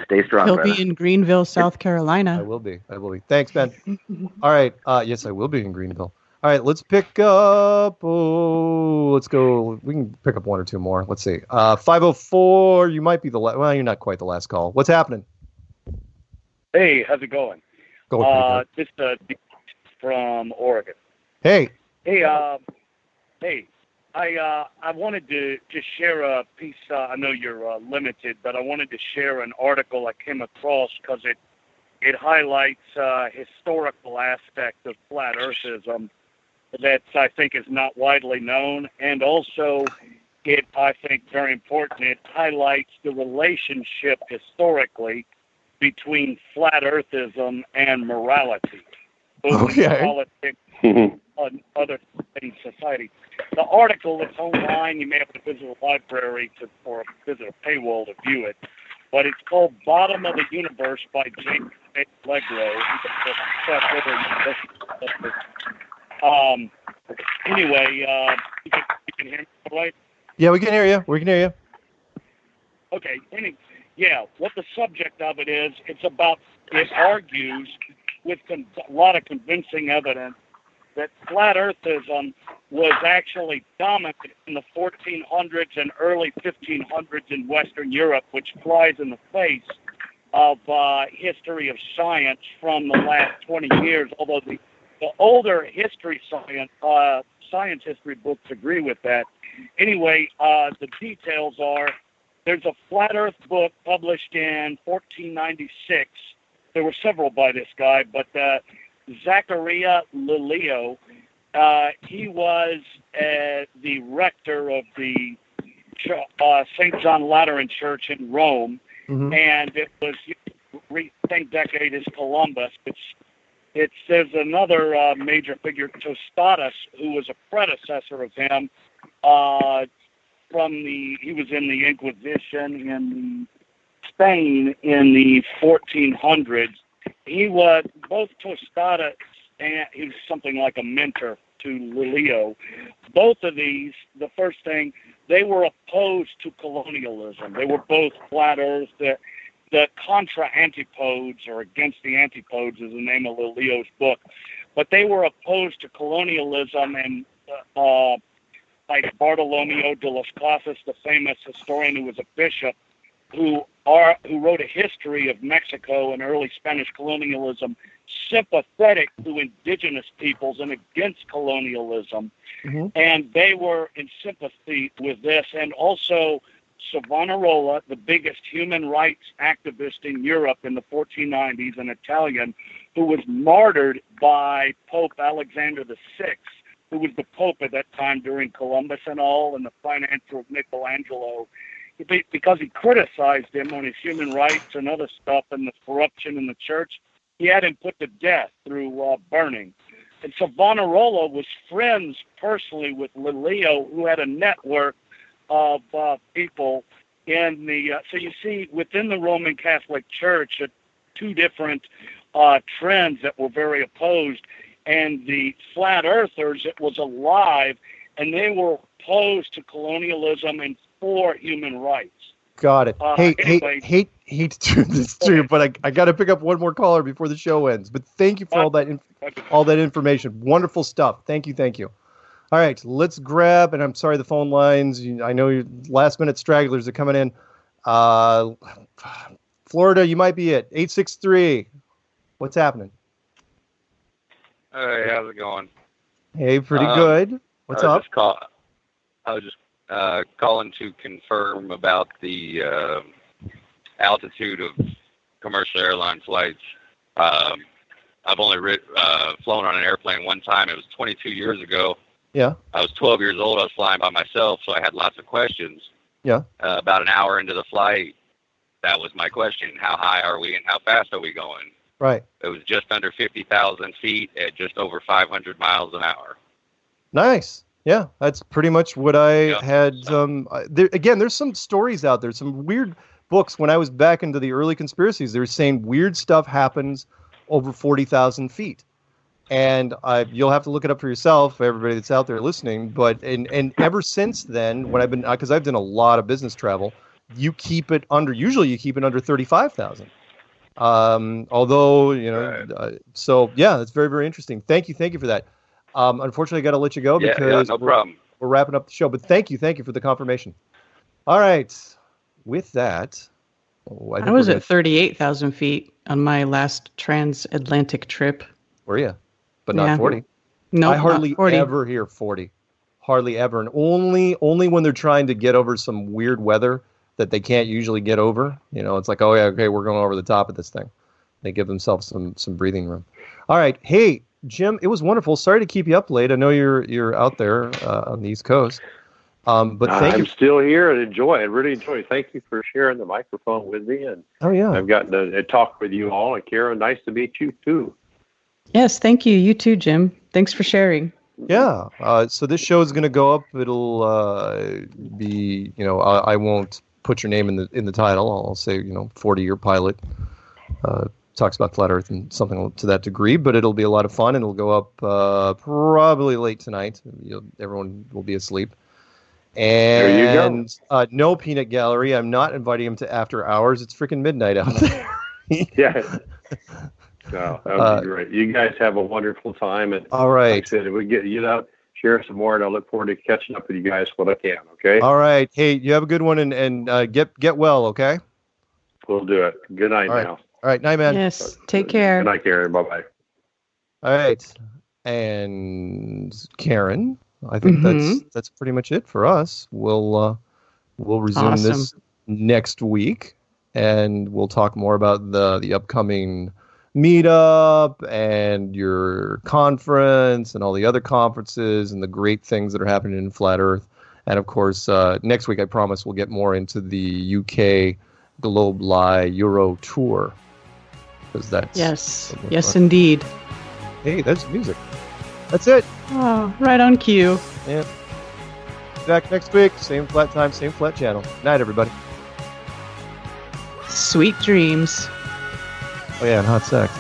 Stay strong. He'll be in Greenville, South Carolina. I will be. Thanks, Ben. All right. Yes, I will be in Greenville. All right, let's pick up. Let's go. We can pick up one or two more. Let's see. 504. You might be the last. Well, you're not quite the last call. What's happening? Hey, how's it going? This from Oregon. Hey. Hey. I wanted to just share a piece. I know you're limited, but I wanted to share an article I came across because it highlights historical aspect of flat earthism that I think is not widely known, and also I think very important, it highlights the relationship historically between flat earthism and morality, both in politics and other society. The article is online. You may have to visit a library or visit a paywall to view it, but it's called Bottom of the Universe by James Allegro. Anyway, you can hear me right? Yeah, we can hear you. Okay. What the subject of it is, it argues with a lot of convincing evidence that flat earthism was actually dominant in the 1400s and early 1500s in Western Europe, which flies in the face of history of science from the last 20 years, although the older history science history books agree with that. Anyway, the details are, there's a flat earth book published in 1496. There were several by this guy, but Zachariah Lelio, he was the rector of the St. John Lateran Church in Rome, and it was same decade as Columbus. There's another major figure, Tostatus, who was a predecessor of him. He was in the Inquisition in Spain in the 1400s. He was both Tostatus and he was something like a mentor to Lelio. Both of these, the first thing, they were opposed to colonialism. They were both flat earth. The contra antipodes, or against the antipodes, is the name of Lelio's book. But they were opposed to colonialism, and like Bartolomeo de las Casas, the famous historian who was a bishop, who wrote a history of Mexico and early Spanish colonialism, sympathetic to indigenous peoples and against colonialism. And they were in sympathy with this. And also Savonarola, the biggest human rights activist in Europe in the 1490s, an Italian, who was martyred by Pope Alexander VI who was the Pope at that time during Columbus and all, and the financier of Michelangelo, because he criticized him on his human rights and other stuff and the corruption in the church. He had him put to death through burning. And Savonarola was friends personally with Lelio, who had a network of people in the. So you see, within the Roman Catholic Church, two different trends that were very opposed. And the flat earthers, it was alive, and they were opposed to colonialism and for human rights. Got it. Anyway. Hate to do this to you, but I got to pick up one more caller before the show ends. But thank you for all that information. Wonderful stuff. Thank you. All right, let's grab, and I'm sorry, the phone lines. I know your last-minute stragglers are coming in. Florida, you might be it. 863. What's happening? Hey, how's it going? Hey, pretty good. What's up? I was just calling to confirm about the altitude of commercial airline flights. I've only flown on an airplane one time. It was 22 years ago. Yeah. I was 12 years old. I was flying by myself, so I had lots of questions. Yeah. About an hour into the flight, that was my question. How high are we and how fast are we going? Right. It was just under 50,000 feet at just over 500 miles an hour. Nice. Yeah, that's pretty much what I had. There's some stories out there, some weird books. When I was back into the early conspiracies, they were saying weird stuff happens over 40,000 feet. And you'll have to look it up for yourself, everybody that's out there listening. But and ever since then, when because I've done a lot of business travel, usually you keep it under 35,000. Although, so yeah, that's very, very interesting. Thank you for that. Unfortunately, I got to let you go because no problem. We're wrapping up the show, but thank you for the confirmation. All right. With that, I was at 38,000 feet on my last transatlantic trip. Were you? But not 40. No, I hardly 40. ever hear 40. Hardly ever. And only when they're trying to get over some weird weather that they can't usually get over. It's like, oh yeah, okay, we're going over the top of this thing. They give themselves some breathing room. All right. Hey, Jim, it was wonderful. Sorry to keep you up late. I know you're out there on the East Coast. But thank you. I'm still here and I really enjoy it. Thank you for sharing the microphone with me. And I've gotten to talk with you all. And Karen, nice to meet you too. Yes, thank you. You too, Jim. Thanks for sharing. Yeah. So this show is going to go up. It'll be, I won't put your name in the title. I'll say, 40-year pilot. Talks about flat Earth and something to that degree, but it'll be a lot of fun, and it'll go up probably late tonight. Everyone will be asleep. And there you go. No peanut gallery. I'm not inviting him to after hours. It's freaking midnight out there. Yeah. No, that would be great. You guys have a wonderful time. And all right. Like I said, if we get share some more, and I look forward to catching up with you guys when I can. Okay. All right. Hey, you have a good one, and get well. Okay. We'll do it. Good night now. All right, night, man. Yes, take care. Good night, Karen. Bye-bye. All right, and Karen, I think that's pretty much it for us. We'll resume this next week, and we'll talk more about the upcoming meetup and your conference and all the other conferences and the great things that are happening in Flat Earth. And of course, next week I promise we'll get more into the UK Globe Lie Euro Tour. That's yes, indeed. Hey, that's music. That's it. Oh, right on cue. Yeah. Back next week, same flat time, same flat channel. Night, everybody. Sweet dreams. Oh yeah, and hot sex.